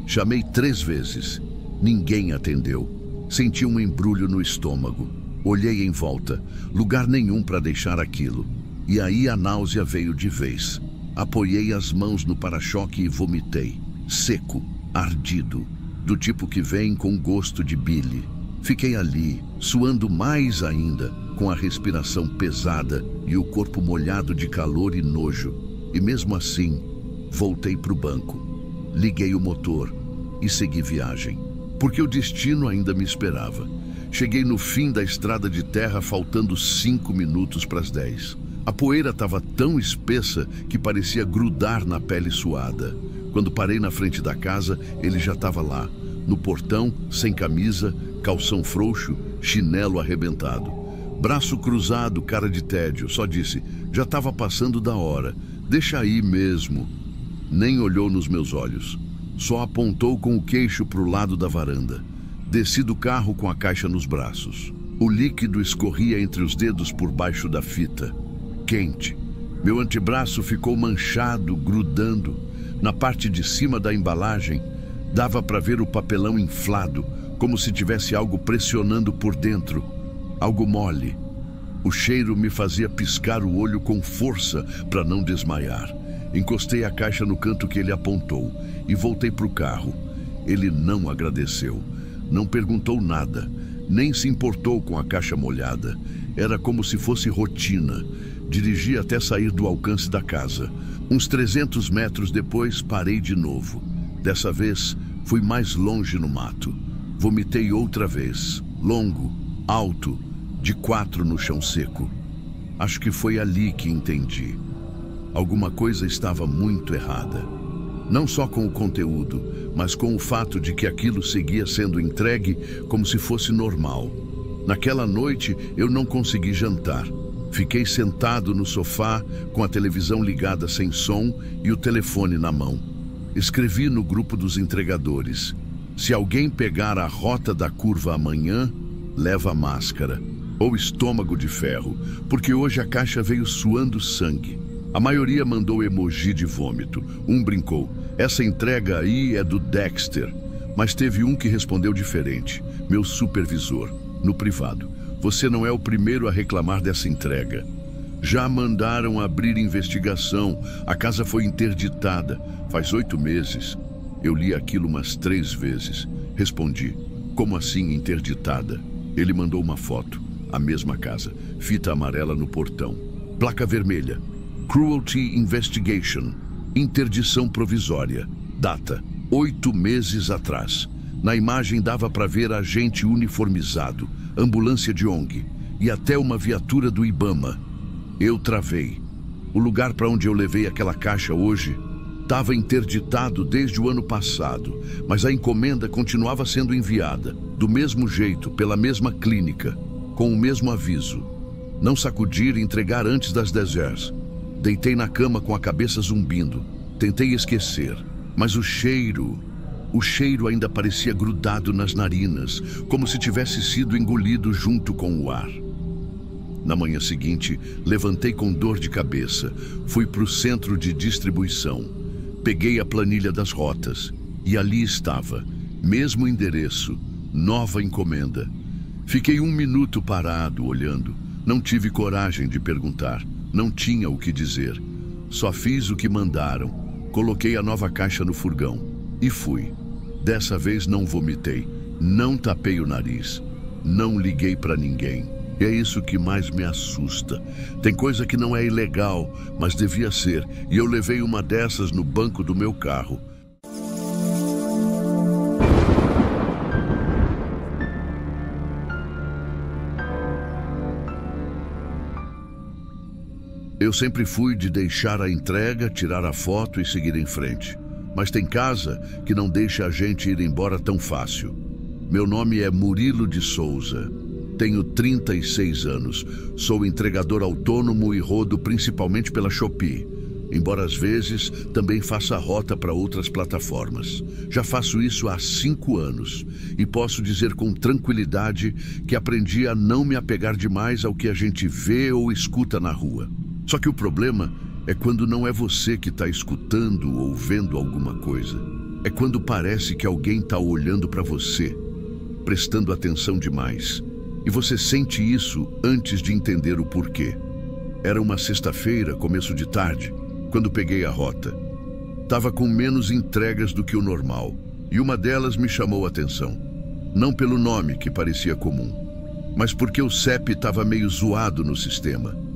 Chamei 3 vezes. Ninguém atendeu. Senti um embrulho no estômago. Olhei em volta. Lugar nenhum para deixar aquilo. E aí a náusea veio de vez. Apoiei as mãos no para-choque e vomitei. Seco, ardido, do tipo que vem com gosto de bile. Fiquei ali, suando mais ainda, com a respiração pesada e o corpo molhado de calor e nojo. E mesmo assim, voltei para o banco. Liguei o motor e segui viagem, porque o destino ainda me esperava. Cheguei no fim da estrada de terra faltando 5 minutos para as 10. A poeira estava tão espessa que parecia grudar na pele suada. Quando parei na frente da casa, ele já estava lá, no portão, sem camisa, calção frouxo, chinelo arrebentado. Braço cruzado, cara de tédio, só disse, já estava passando da hora, deixa aí mesmo. Nem olhou nos meus olhos, só apontou com o queixo para o lado da varanda. Desci do carro com a caixa nos braços. O líquido escorria entre os dedos por baixo da fita. Quente. Meu antebraço ficou manchado, grudando. Na parte de cima da embalagem, dava para ver o papelão inflado, como se tivesse algo pressionando por dentro. Algo mole. O cheiro me fazia piscar o olho com força para não desmaiar. Encostei a caixa no canto que ele apontou e voltei para o carro. Ele não agradeceu. Não perguntou nada. Nem se importou com a caixa molhada. Era como se fosse rotina. Dirigi até sair do alcance da casa. Uns 300 metros depois, parei de novo. Dessa vez, fui mais longe no mato. Vomitei outra vez. Longo, alto, de 4 no chão seco. Acho que foi ali que entendi. Alguma coisa estava muito errada. Não só com o conteúdo, mas com o fato de que aquilo seguia sendo entregue como se fosse normal. Naquela noite, eu não consegui jantar. Fiquei sentado no sofá, com a televisão ligada sem som e o telefone na mão. Escrevi no grupo dos entregadores: se alguém pegar a rota da curva amanhã, leva máscara ou estômago de ferro, porque hoje a caixa veio suando sangue. A maioria mandou emoji de vômito. Um brincou: essa entrega aí é do Dexter. Mas teve um que respondeu diferente, meu supervisor, no privado: você não é o primeiro a reclamar dessa entrega. Já mandaram abrir investigação. A casa foi interditada. Faz 8 meses. Eu li aquilo umas 3 vezes. Respondi: como assim interditada? Ele mandou uma foto. A mesma casa. Fita amarela no portão. Placa vermelha. Cruelty Investigation. Interdição provisória. Data: 8 meses atrás. Na imagem dava para ver agente uniformizado, ambulância de ONG e até uma viatura do Ibama. Eu travei. O lugar para onde eu levei aquela caixa hoje estava interditado desde o ano passado, mas a encomenda continuava sendo enviada, do mesmo jeito, pela mesma clínica, com o mesmo aviso: não sacudir e entregar antes das 10 horas. Deitei na cama com a cabeça zumbindo. Tentei esquecer, mas o cheiro ainda parecia grudado nas narinas, como se tivesse sido engolido junto com o ar. Na manhã seguinte, levantei com dor de cabeça, fui para o centro de distribuição, peguei a planilha das rotas e ali estava, mesmo endereço, nova encomenda. Fiquei 1 minuto parado, olhando. Não tive coragem de perguntar, não tinha o que dizer. Só fiz o que mandaram, coloquei a nova caixa no furgão e fui. Dessa vez não vomitei, não tapei o nariz, não liguei para ninguém. E é isso que mais me assusta. Tem coisa que não é ilegal, mas devia ser, e eu levei uma dessas no banco do meu carro. Eu sempre fui de deixar a entrega, tirar a foto e seguir em frente. Mas tem casa que não deixa a gente ir embora tão fácil. Meu nome é Murilo de Souza. Tenho 36 anos. Sou entregador autônomo e rodo principalmente pela Shopee. Embora às vezes também faça rota para outras plataformas. Já faço isso há 5 anos e posso dizer com tranquilidade que aprendi a não me apegar demais ao que a gente vê ou escuta na rua. Só que o problema é quando não é você que está escutando ou vendo alguma coisa. É quando parece que alguém está olhando para você, prestando atenção demais. E você sente isso antes de entender o porquê. Era uma sexta-feira, começo de tarde, quando peguei a rota. Tava com menos entregas do que o normal, e uma delas me chamou a atenção. Não pelo nome, que parecia comum, mas porque o CEP estava meio zoado no sistema.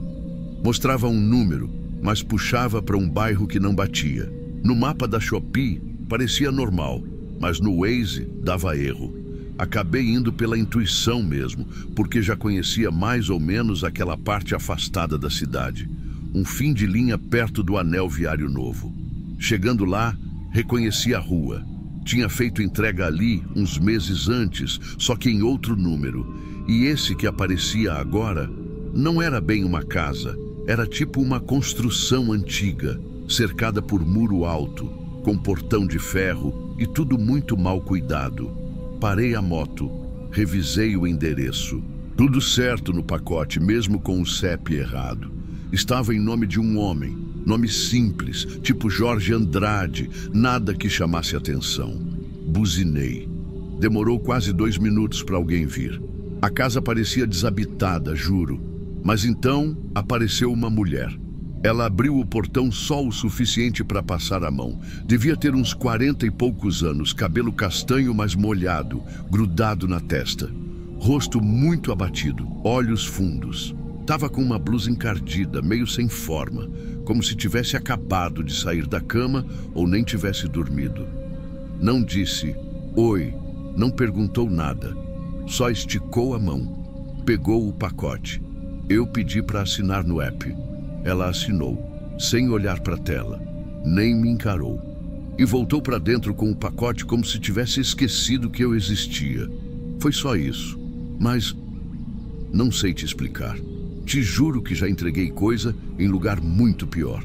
Mostrava um número, mas puxava para um bairro que não batia. No mapa da Shopee, parecia normal, mas no Waze dava erro. Acabei indo pela intuição mesmo, porque já conhecia mais ou menos aquela parte afastada da cidade. Um fim de linha perto do anel viário novo. Chegando lá, reconheci a rua. Tinha feito entrega ali uns meses antes, só que em outro número. E esse que aparecia agora não era bem uma casa. Era tipo uma construção antiga, cercada por muro alto, com portão de ferro e tudo muito mal cuidado. Parei a moto, revisei o endereço. Tudo certo no pacote, mesmo com o CEP errado. Estava em nome de um homem, nome simples, tipo Jorge Andrade, nada que chamasse atenção. Buzinei. Demorou quase 2 minutos para alguém vir. A casa parecia desabitada, juro. Mas então apareceu uma mulher. Ela abriu o portão só o suficiente para passar a mão. Devia ter uns 40 e poucos anos, cabelo castanho mas molhado, grudado na testa. Rosto muito abatido, olhos fundos. Tava com uma blusa encardida, meio sem forma, como se tivesse acabado de sair da cama ou nem tivesse dormido. Não disse "Oi", não perguntou nada. Só esticou a mão, pegou o pacote. Eu pedi para assinar no app. Ela assinou, sem olhar para a tela, nem me encarou. E voltou para dentro com o pacote como se tivesse esquecido que eu existia. Foi só isso. Mas não sei te explicar. Te juro que já entreguei coisa em lugar muito pior.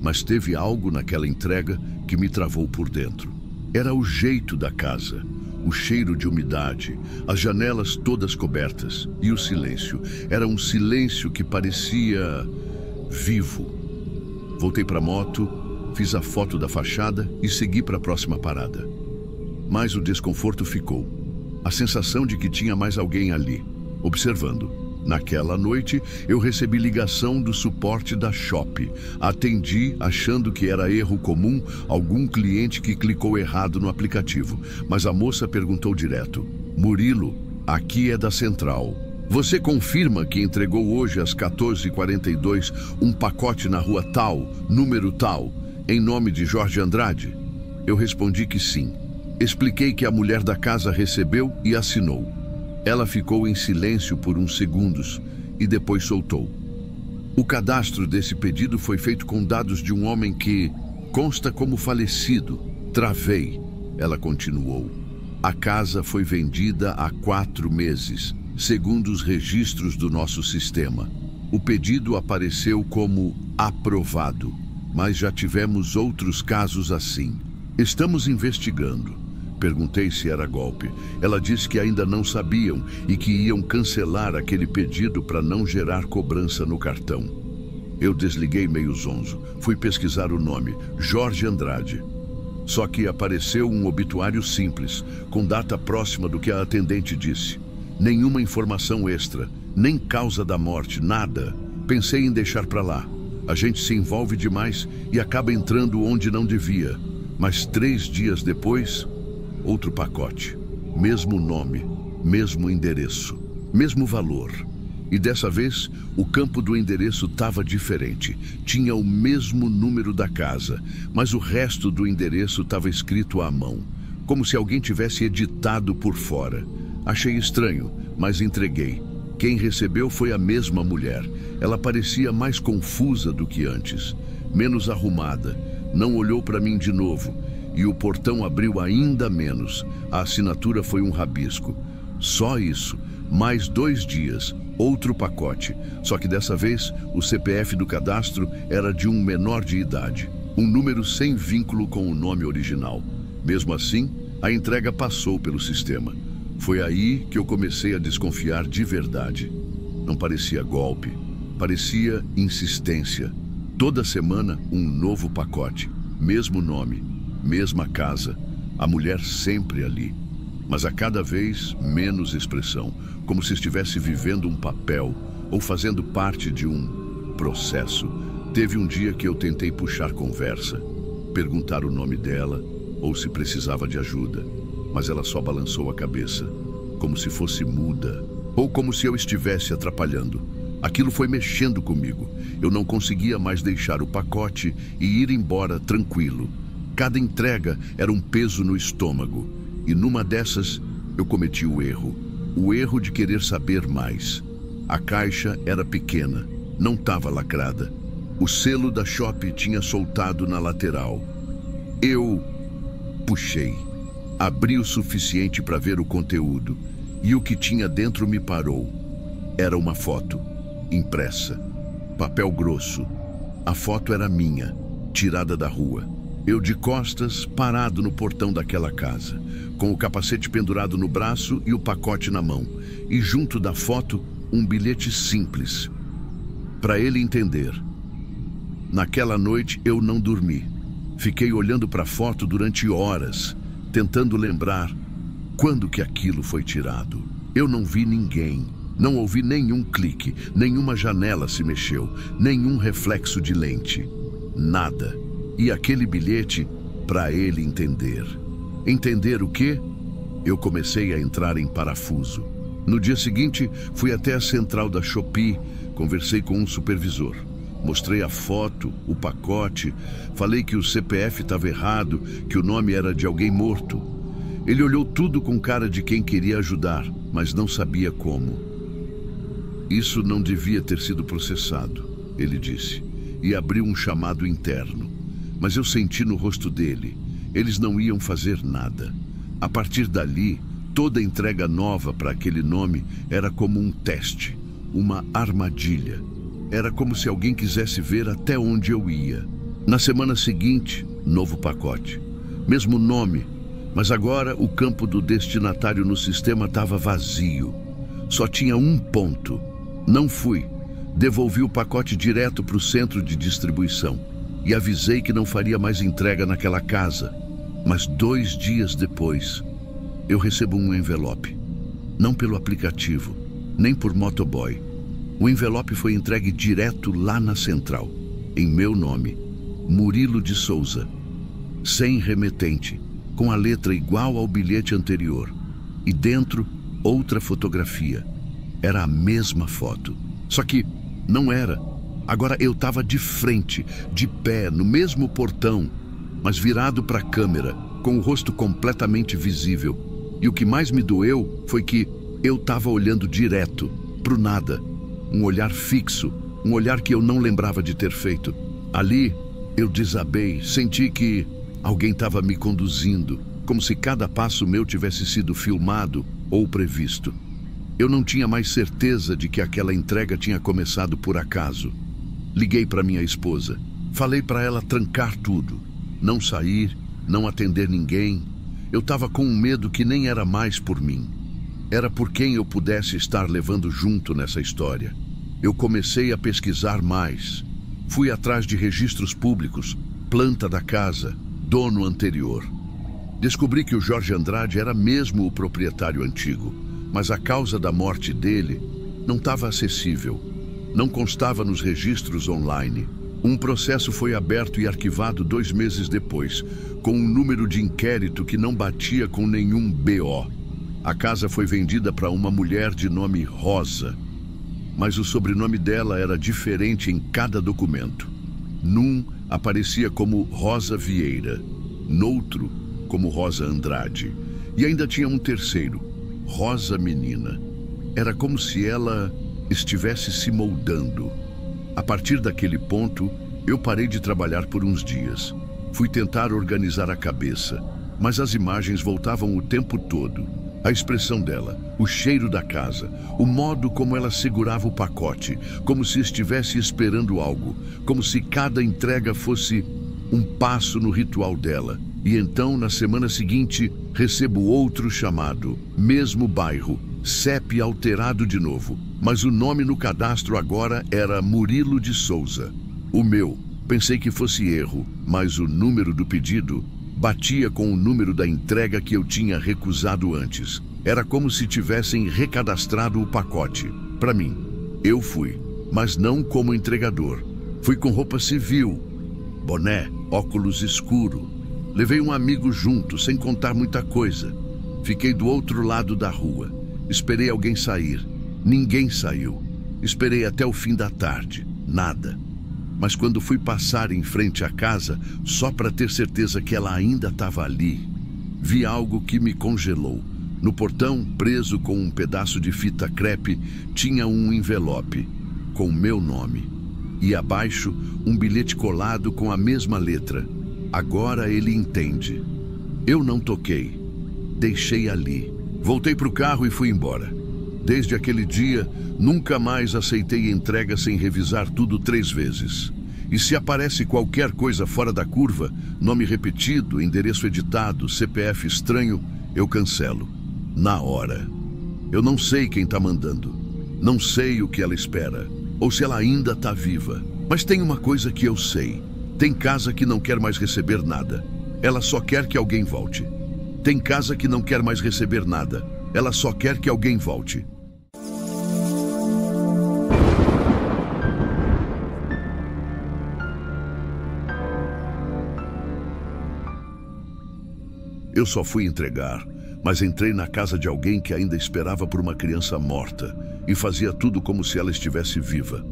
Mas teve algo naquela entrega que me travou por dentro. Era o jeito da casa. O cheiro de umidade, as janelas todas cobertas e o silêncio. Era um silêncio que parecia vivo. Voltei para a moto, fiz a foto da fachada e segui para a próxima parada. Mas o desconforto ficou. A sensação de que tinha mais alguém ali, observando. Naquela noite, eu recebi ligação do suporte da Shopee. Atendi, achando que era erro comum, algum cliente que clicou errado no aplicativo. Mas a moça perguntou direto: "Murilo, aqui é da central. Você confirma que entregou hoje às 14h42 um pacote na rua tal, número tal, em nome de Jorge Andrade?" Eu respondi que sim. Expliquei que a mulher da casa recebeu e assinou. Ela ficou em silêncio por uns segundos e depois soltou. O cadastro desse pedido foi feito com dados de um homem que consta como falecido. Travei. Ela continuou. A casa foi vendida há 4 meses, segundo os registros do nosso sistema. O pedido apareceu como aprovado, mas já tivemos outros casos assim. Estamos investigando. Perguntei se era golpe. Ela disse que ainda não sabiam e que iam cancelar aquele pedido para não gerar cobrança no cartão. Eu desliguei meio zonzo. Fui pesquisar o nome, Jorge Andrade. Só que apareceu um obituário simples, com data próxima do que a atendente disse. Nenhuma informação extra, nem causa da morte, nada. Pensei em deixar para lá. A gente se envolve demais e acaba entrando onde não devia. Mas 3 dias depois, outro pacote. Mesmo nome, mesmo endereço, mesmo valor. E dessa vez, o campo do endereço estava diferente. Tinha o mesmo número da casa, mas o resto do endereço estava escrito à mão, como se alguém tivesse editado por fora. Achei estranho, mas entreguei. Quem recebeu foi a mesma mulher. Ela parecia mais confusa do que antes, menos arrumada. Não olhou para mim de novo, e o portão abriu ainda menos. A assinatura foi um rabisco. Só isso. Mais 2 dias, outro pacote. Só que dessa vez, o CPF do cadastro era de um menor de idade. Um número sem vínculo com o nome original. Mesmo assim, a entrega passou pelo sistema. Foi aí que eu comecei a desconfiar de verdade. Não parecia golpe, parecia insistência. Toda semana, um novo pacote. Mesmo nome, mesma casa. A mulher sempre ali. Mas a cada vez menos expressão, como se estivesse vivendo um papel ou fazendo parte de um processo. Teve um dia que eu tentei puxar conversa, perguntar o nome dela ou se precisava de ajuda, mas ela só balançou a cabeça, como se fosse muda, ou como se eu estivesse atrapalhando. Aquilo foi mexendo comigo. Eu não conseguia mais deixar o pacote e ir embora tranquilo. Cada entrega era um peso no estômago. E numa dessas, eu cometi o erro de querer saber mais. A caixa era pequena, não estava lacrada. O selo da Shopee tinha soltado na lateral. Eu puxei, abri o suficiente para ver o conteúdo, e o que tinha dentro me parou. Era uma foto, impressa, papel grosso. A foto era minha, tirada da rua. Eu de costas, parado no portão daquela casa, com o capacete pendurado no braço e o pacote na mão. E junto da foto, um bilhete simples, para ele entender. Naquela noite eu não dormi. Fiquei olhando para a foto durante horas, tentando lembrar quando que aquilo foi tirado. Eu não vi ninguém, não ouvi nenhum clique, nenhuma janela se mexeu, nenhum reflexo de lente. Nada. E aquele bilhete para ele entender. Entender o quê? Eu comecei a entrar em parafuso. No dia seguinte, fui até a central da Shopee, conversei com um supervisor. Mostrei a foto, o pacote, falei que o CPF estava errado, que o nome era de alguém morto. Ele olhou tudo com cara de quem queria ajudar, mas não sabia como. Isso não devia ter sido processado, ele disse, e abriu um chamado interno. Mas eu senti no rosto dele, eles não iam fazer nada. A partir dali, toda entrega nova para aquele nome era como um teste, uma armadilha. Era como se alguém quisesse ver até onde eu ia. Na semana seguinte, novo pacote. Mesmo nome, mas agora o campo do destinatário no sistema estava vazio. Só tinha um ponto. Não fui. Devolvi o pacote direto para o centro de distribuição. E avisei que não faria mais entrega naquela casa. Mas 2 dias depois, eu recebo um envelope. Não pelo aplicativo, nem por motoboy. O envelope foi entregue direto lá na central, em meu nome, Murilo de Souza. Sem remetente, com a letra igual ao bilhete anterior. E dentro, outra fotografia. Era a mesma foto. Só que não era. Agora eu estava de frente, de pé, no mesmo portão, mas virado para a câmera, com o rosto completamente visível. E o que mais me doeu foi que eu estava olhando direto, pro nada. Um olhar fixo, um olhar que eu não lembrava de ter feito. Ali, eu desabei, senti que alguém estava me conduzindo, como se cada passo meu tivesse sido filmado ou previsto. Eu não tinha mais certeza de que aquela entrega tinha começado por acaso. Liguei para minha esposa. Falei para ela trancar tudo. Não sair, não atender ninguém. Eu estava com um medo que nem era mais por mim. Era por quem eu pudesse estar levando junto nessa história. Eu comecei a pesquisar mais. Fui atrás de registros públicos, planta da casa, dono anterior. Descobri que o Jorge Andrade era mesmo o proprietário antigo, mas a causa da morte dele Não estava acessível. Não constava nos registros online. Um processo foi aberto e arquivado 2 meses depois, com um número de inquérito que não batia com nenhum BO. A casa foi vendida para uma mulher de nome Rosa, mas o sobrenome dela era diferente em cada documento. Num aparecia como Rosa Vieira, noutro como Rosa Andrade, e ainda tinha um terceiro, Rosa Menina. Era como se ela estivesse se moldando. A partir daquele ponto, eu parei de trabalhar por uns dias. Fui tentar organizar a cabeça, mas as imagens voltavam o tempo todo. A expressão dela, o cheiro da casa, o modo como ela segurava o pacote, como se estivesse esperando algo, como se cada entrega fosse um passo no ritual dela. E então, na semana seguinte, recebo outro chamado, mesmo bairro, CEP alterado de novo, mas o nome no cadastro agora era Murilo de Souza. O meu, pensei que fosse erro, mas o número do pedido batia com o número da entrega que eu tinha recusado antes. Era como se tivessem recadastrado o pacote. Para mim, eu fui, mas não como entregador. Fui com roupa civil, boné, óculos escuro. Levei um amigo junto, sem contar muita coisa. Fiquei do outro lado da rua. Esperei alguém sair. Ninguém saiu. Esperei até o fim da tarde. Nada. Mas quando fui passar em frente à casa, só para ter certeza que ela ainda estava ali, vi algo que me congelou. No portão, preso com um pedaço de fita crepe, tinha um envelope com meu nome. E abaixo, um bilhete colado com a mesma letra. Agora ele entende. Eu não toquei. Deixei ali. Voltei para o carro e fui embora. Desde aquele dia, nunca mais aceitei entrega sem revisar tudo 3 vezes. E se aparece qualquer coisa fora da curva, nome repetido, endereço editado, CPF estranho, eu cancelo. Na hora. Eu não sei quem está mandando. Não sei o que ela espera. Ou se ela ainda está viva. Mas tem uma coisa que eu sei. Tem casa que não quer mais receber nada. Ela só quer que alguém volte. Tem casa que não quer mais receber nada. Ela só quer que alguém volte. Eu só fui entregar, mas entrei na casa de alguém que ainda esperava por uma criança morta e fazia tudo como se ela estivesse viva.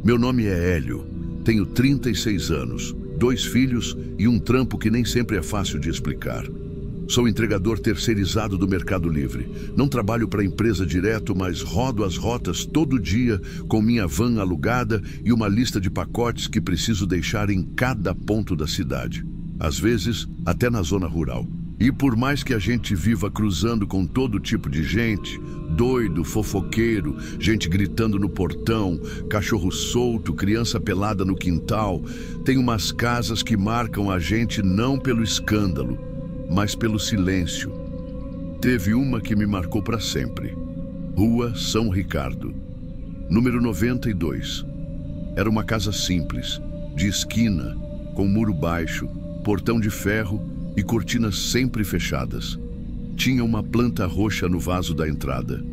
Meu nome é Hélio, tenho 36 anos, 2 filhos e um trampo que nem sempre é fácil de explicar. Sou entregador terceirizado do Mercado Livre. Não trabalho para a empresa direto, mas rodo as rotas todo dia com minha van alugada e uma lista de pacotes que preciso deixar em cada ponto da cidade. Às vezes, até na zona rural. E por mais que a gente viva cruzando com todo tipo de gente, doido, fofoqueiro, gente gritando no portão, cachorro solto, criança pelada no quintal, tem umas casas que marcam a gente não pelo escândalo, mas pelo silêncio. Teve uma que me marcou para sempre. Rua São Ricardo, número 92. Era uma casa simples, de esquina, com muro baixo, portão de ferro e cortinas sempre fechadas. Tinha uma planta roxa no vaso da entrada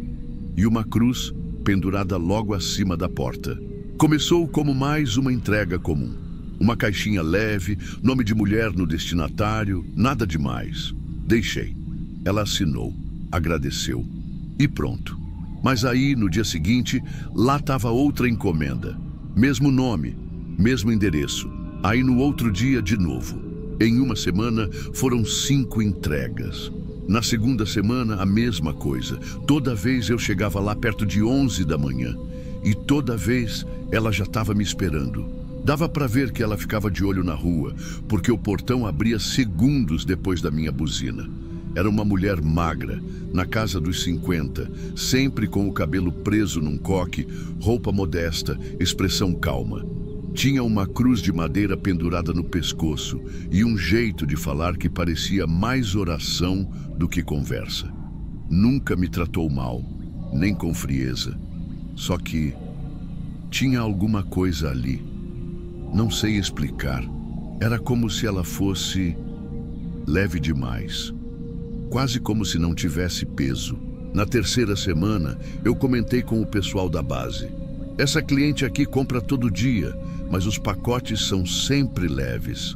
e uma cruz pendurada logo acima da porta. Começou como mais uma entrega comum. Uma caixinha leve, nome de mulher no destinatário, nada demais. Deixei. Ela assinou, agradeceu e pronto. Mas aí, no dia seguinte, lá estava outra encomenda. Mesmo nome, mesmo endereço. Aí no outro dia, de novo. Em uma semana, foram 5 entregas. Na segunda semana, a mesma coisa. Toda vez eu chegava lá perto de 11 da manhã. E toda vez ela já estava me esperando. Dava para ver que ela ficava de olho na rua, porque o portão abria segundos depois da minha buzina. Era uma mulher magra, na casa dos 50, sempre com o cabelo preso num coque, roupa modesta, expressão calma. Tinha uma cruz de madeira pendurada no pescoço e um jeito de falar que parecia mais oração do que conversa. Nunca me tratou mal, nem com frieza. Só que tinha alguma coisa ali. Não sei explicar. Era como se ela fosse leve demais. Quase como se não tivesse peso. Na terceira semana, eu comentei com o pessoal da base. Essa cliente aqui compra todo dia, mas os pacotes são sempre leves.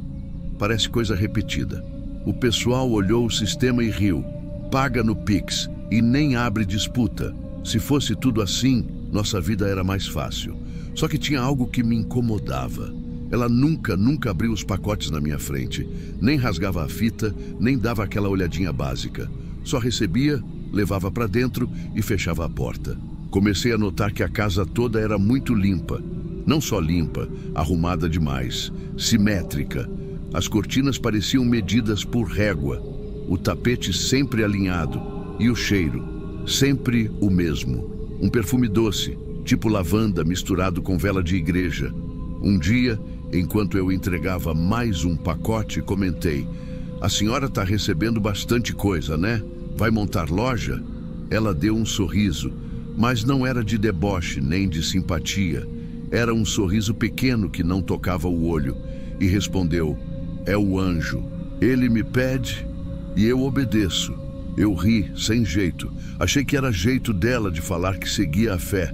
Parece coisa repetida. O pessoal olhou o sistema e riu. Paga no Pix e nem abre disputa. Se fosse tudo assim, nossa vida era mais fácil. Só que tinha algo que me incomodava. Ela nunca abriu os pacotes na minha frente. Nem rasgava a fita, nem dava aquela olhadinha básica. Só recebia, levava para dentro e fechava a porta. Comecei a notar que a casa toda era muito limpa. Não só limpa, arrumada demais, simétrica. As cortinas pareciam medidas por régua. O tapete sempre alinhado. E o cheiro, sempre o mesmo. Um perfume doce, tipo lavanda misturado com vela de igreja. Um dia, enquanto eu entregava mais um pacote, comentei: "A senhora está recebendo bastante coisa, né? Vai montar loja?" Ela deu um sorriso, mas não era de deboche nem de simpatia. Era um sorriso pequeno que não tocava o olho, e respondeu: "É o anjo. Ele me pede e eu obedeço." Eu ri, sem jeito. Achei que era jeito dela de falar que seguia a fé,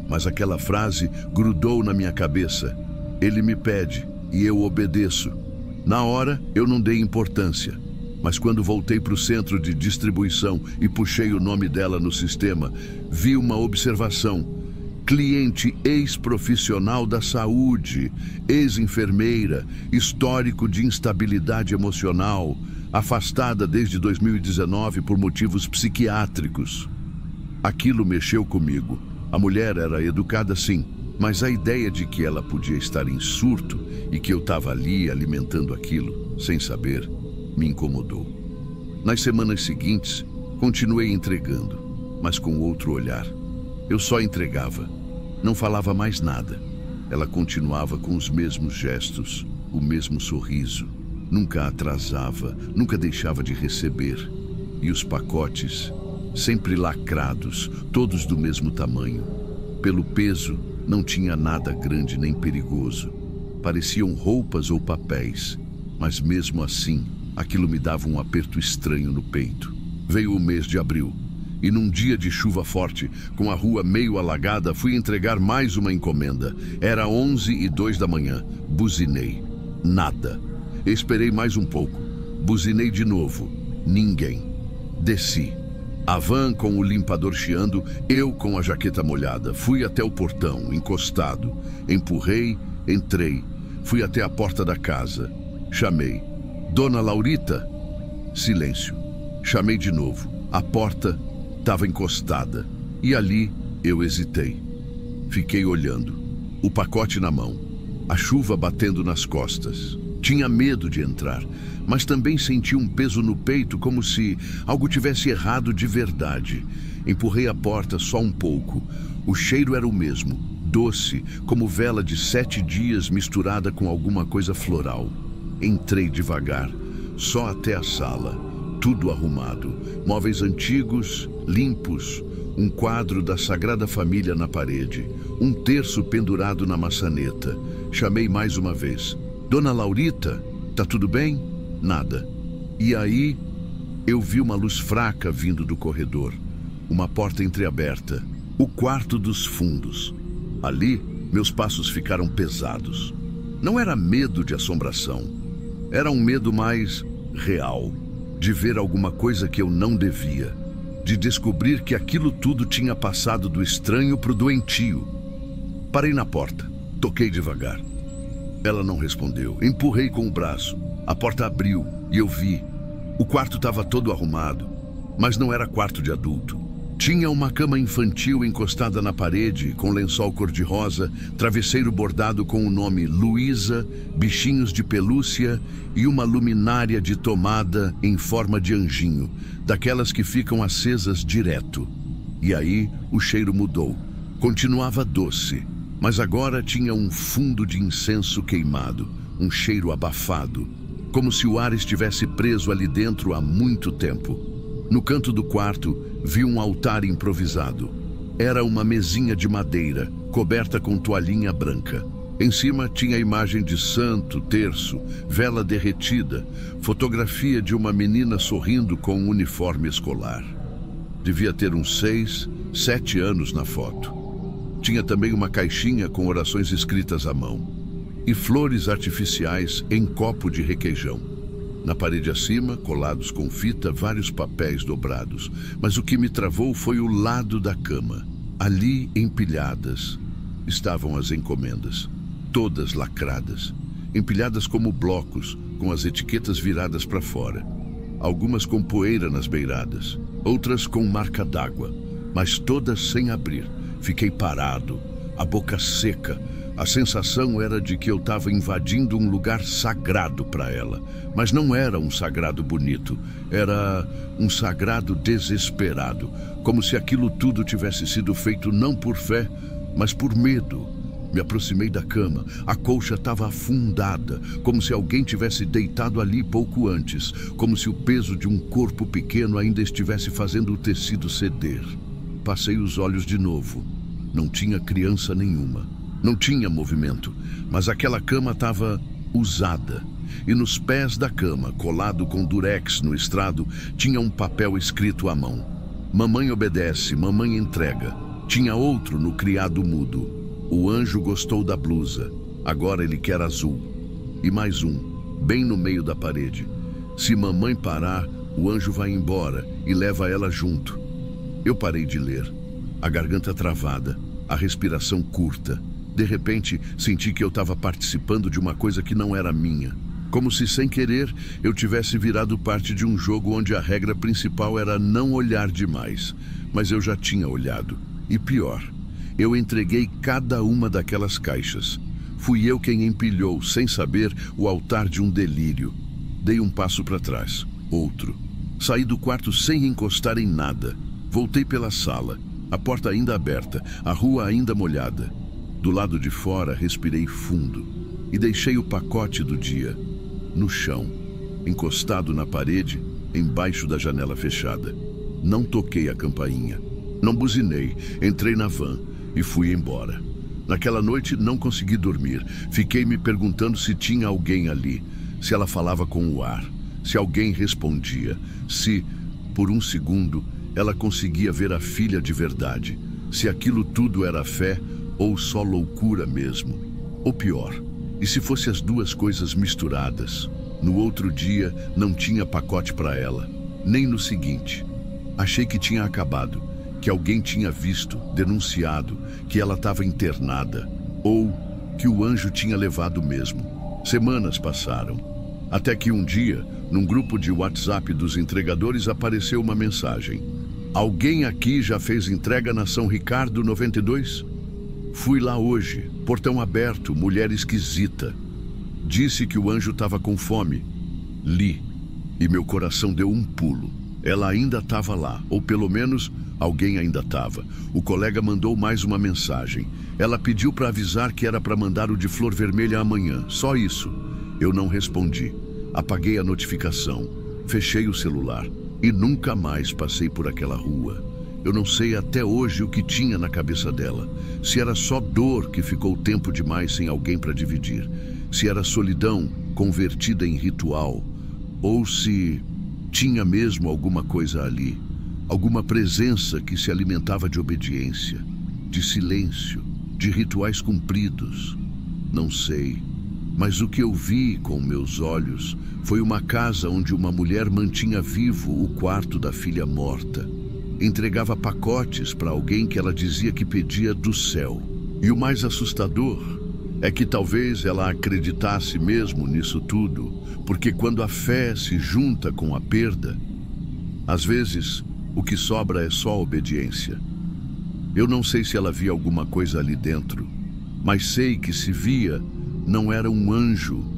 mas aquela frase grudou na minha cabeça. Ele me pede e eu obedeço. Na hora, eu não dei importância. Mas quando voltei para o centro de distribuição e puxei o nome dela no sistema, vi uma observação: cliente ex-profissional da saúde, ex-enfermeira, histórico de instabilidade emocional, afastada desde 2019 por motivos psiquiátricos. Aquilo mexeu comigo. A mulher era educada, sim, mas a ideia de que ela podia estar em surto e que eu estava ali alimentando aquilo, sem saber, me incomodou. Nas semanas seguintes, continuei entregando, mas com outro olhar. Eu só entregava, não falava mais nada. Ela continuava com os mesmos gestos, o mesmo sorriso. Nunca atrasava, nunca deixava de receber. E os pacotes, sempre lacrados, todos do mesmo tamanho. Pelo peso, não tinha nada grande nem perigoso. Pareciam roupas ou papéis, mas mesmo assim, aquilo me dava um aperto estranho no peito. Veio o mês de abril, e num dia de chuva forte, com a rua meio alagada, fui entregar mais uma encomenda. Era 11h02 da manhã. Buzinei. Nada. Esperei mais um pouco. Buzinei de novo. Ninguém. Desci. A van com o limpador chiando, eu com a jaqueta molhada. Fui até o portão, encostado. Empurrei, entrei. Fui até a porta da casa. Chamei: "Dona Laurita?" Silêncio. Chamei de novo. A porta estava encostada. E ali eu hesitei. Fiquei olhando. O pacote na mão. A chuva batendo nas costas. Tinha medo de entrar, mas também senti um peso no peito, como se algo tivesse errado de verdade. Empurrei a porta só um pouco. O cheiro era o mesmo, doce, como vela de 7 dias misturada com alguma coisa floral. Entrei devagar, só até a sala. Tudo arrumado, móveis antigos, limpos, um quadro da Sagrada Família na parede, um terço pendurado na maçaneta. Chamei mais uma vez: "Dona Laurita, tá tudo bem?" Nada. E aí, eu vi uma luz fraca vindo do corredor. Uma porta entreaberta. O quarto dos fundos. Ali, meus passos ficaram pesados. Não era medo de assombração. Era um medo mais real. De ver alguma coisa que eu não devia. De descobrir que aquilo tudo tinha passado do estranho pro doentio. Parei na porta. Toquei devagar. Ela não respondeu. Empurrei com o braço. A porta abriu e eu vi. O quarto estava todo arrumado, mas não era quarto de adulto. Tinha uma cama infantil encostada na parede, com lençol cor-de-rosa, travesseiro bordado com o nome Luísa, bichinhos de pelúcia e uma luminária de tomada em forma de anjinho, daquelas que ficam acesas direto. E aí o cheiro mudou. Continuava doce, mas agora tinha um fundo de incenso queimado, um cheiro abafado, como se o ar estivesse preso ali dentro há muito tempo. No canto do quarto, vi um altar improvisado. Era uma mesinha de madeira, coberta com toalhinha branca. Em cima tinha a imagem de santo, terço, vela derretida, fotografia de uma menina sorrindo com um uniforme escolar. Devia ter uns 6, 7 anos na foto. Tinha também uma caixinha com orações escritas à mão e flores artificiais em copo de requeijão. Na parede acima, colados com fita, vários papéis dobrados. Mas o que me travou foi o lado da cama. Ali, empilhadas, estavam as encomendas, todas lacradas, empilhadas como blocos, com as etiquetas viradas para fora. Algumas com poeira nas beiradas, outras com marca d'água, mas todas sem abrir. Fiquei parado, a boca seca. A sensação era de que eu estava invadindo um lugar sagrado para ela. Mas não era um sagrado bonito, era um sagrado desesperado, como se aquilo tudo tivesse sido feito não por fé, mas por medo. Me aproximei da cama, a colcha estava afundada, como se alguém tivesse deitado ali pouco antes, como se o peso de um corpo pequeno ainda estivesse fazendo o tecido ceder. Passei os olhos de novo. Não tinha criança nenhuma. Não tinha movimento, mas aquela cama estava usada. E nos pés da cama, colado com durex no estrado, tinha um papel escrito à mão. Mamãe obedece, mamãe entrega. Tinha outro no criado mudo. O anjo gostou da blusa. Agora ele quer azul. E mais um, bem no meio da parede. Se mamãe parar, o anjo vai embora e leva ela junto. Eu parei de ler. A garganta travada, a respiração curta. De repente, senti que eu estava participando de uma coisa que não era minha. Como se, sem querer, eu tivesse virado parte de um jogo onde a regra principal era não olhar demais. Mas eu já tinha olhado. E pior, eu entreguei cada uma daquelas caixas. Fui eu quem empilhou, sem saber, o altar de um delírio. Dei um passo para trás, outro. Saí do quarto sem encostar em nada. Voltei pela sala, a porta ainda aberta, a rua ainda molhada. Do lado de fora, respirei fundo e deixei o pacote do dia no chão, encostado na parede, embaixo da janela fechada. Não toquei a campainha, não buzinei, entrei na van e fui embora. Naquela noite não consegui dormir. Fiquei me perguntando se tinha alguém ali, se ela falava com o ar, se alguém respondia, se, por um segundo, ela conseguia ver a filha de verdade, se aquilo tudo era fé ou só loucura mesmo. Ou pior, e se fosse as duas coisas misturadas? No outro dia não tinha pacote para ela, nem no seguinte. Achei que tinha acabado, que alguém tinha visto, denunciado, que ela estava internada, ou que o anjo tinha levado mesmo. Semanas passaram, até que um dia, num grupo de WhatsApp dos entregadores, apareceu uma mensagem. Alguém aqui já fez entrega na São Ricardo 92? Fui lá hoje, portão aberto, mulher esquisita. Disse que o anjo estava com fome. Li, e meu coração deu um pulo. Ela ainda estava lá, ou pelo menos alguém ainda estava. O colega mandou mais uma mensagem. Ela pediu para avisar que era para mandar o de flor vermelha amanhã, só isso. Eu não respondi. Apaguei a notificação, fechei o celular e nunca mais passei por aquela rua. Eu não sei até hoje o que tinha na cabeça dela. Se era só dor que ficou tempo demais sem alguém para dividir. Se era solidão convertida em ritual. Ou se tinha mesmo alguma coisa ali. Alguma presença que se alimentava de obediência, de silêncio, de rituais cumpridos. Não sei. Mas o que eu vi com meus olhos foi uma casa onde uma mulher mantinha vivo o quarto da filha morta. Entregava pacotes para alguém que ela dizia que pedia do céu. E o mais assustador é que talvez ela acreditasse mesmo nisso tudo, porque quando a fé se junta com a perda, às vezes o que sobra é só obediência. Eu não sei se ela via alguma coisa ali dentro, mas sei que se via, não era um anjo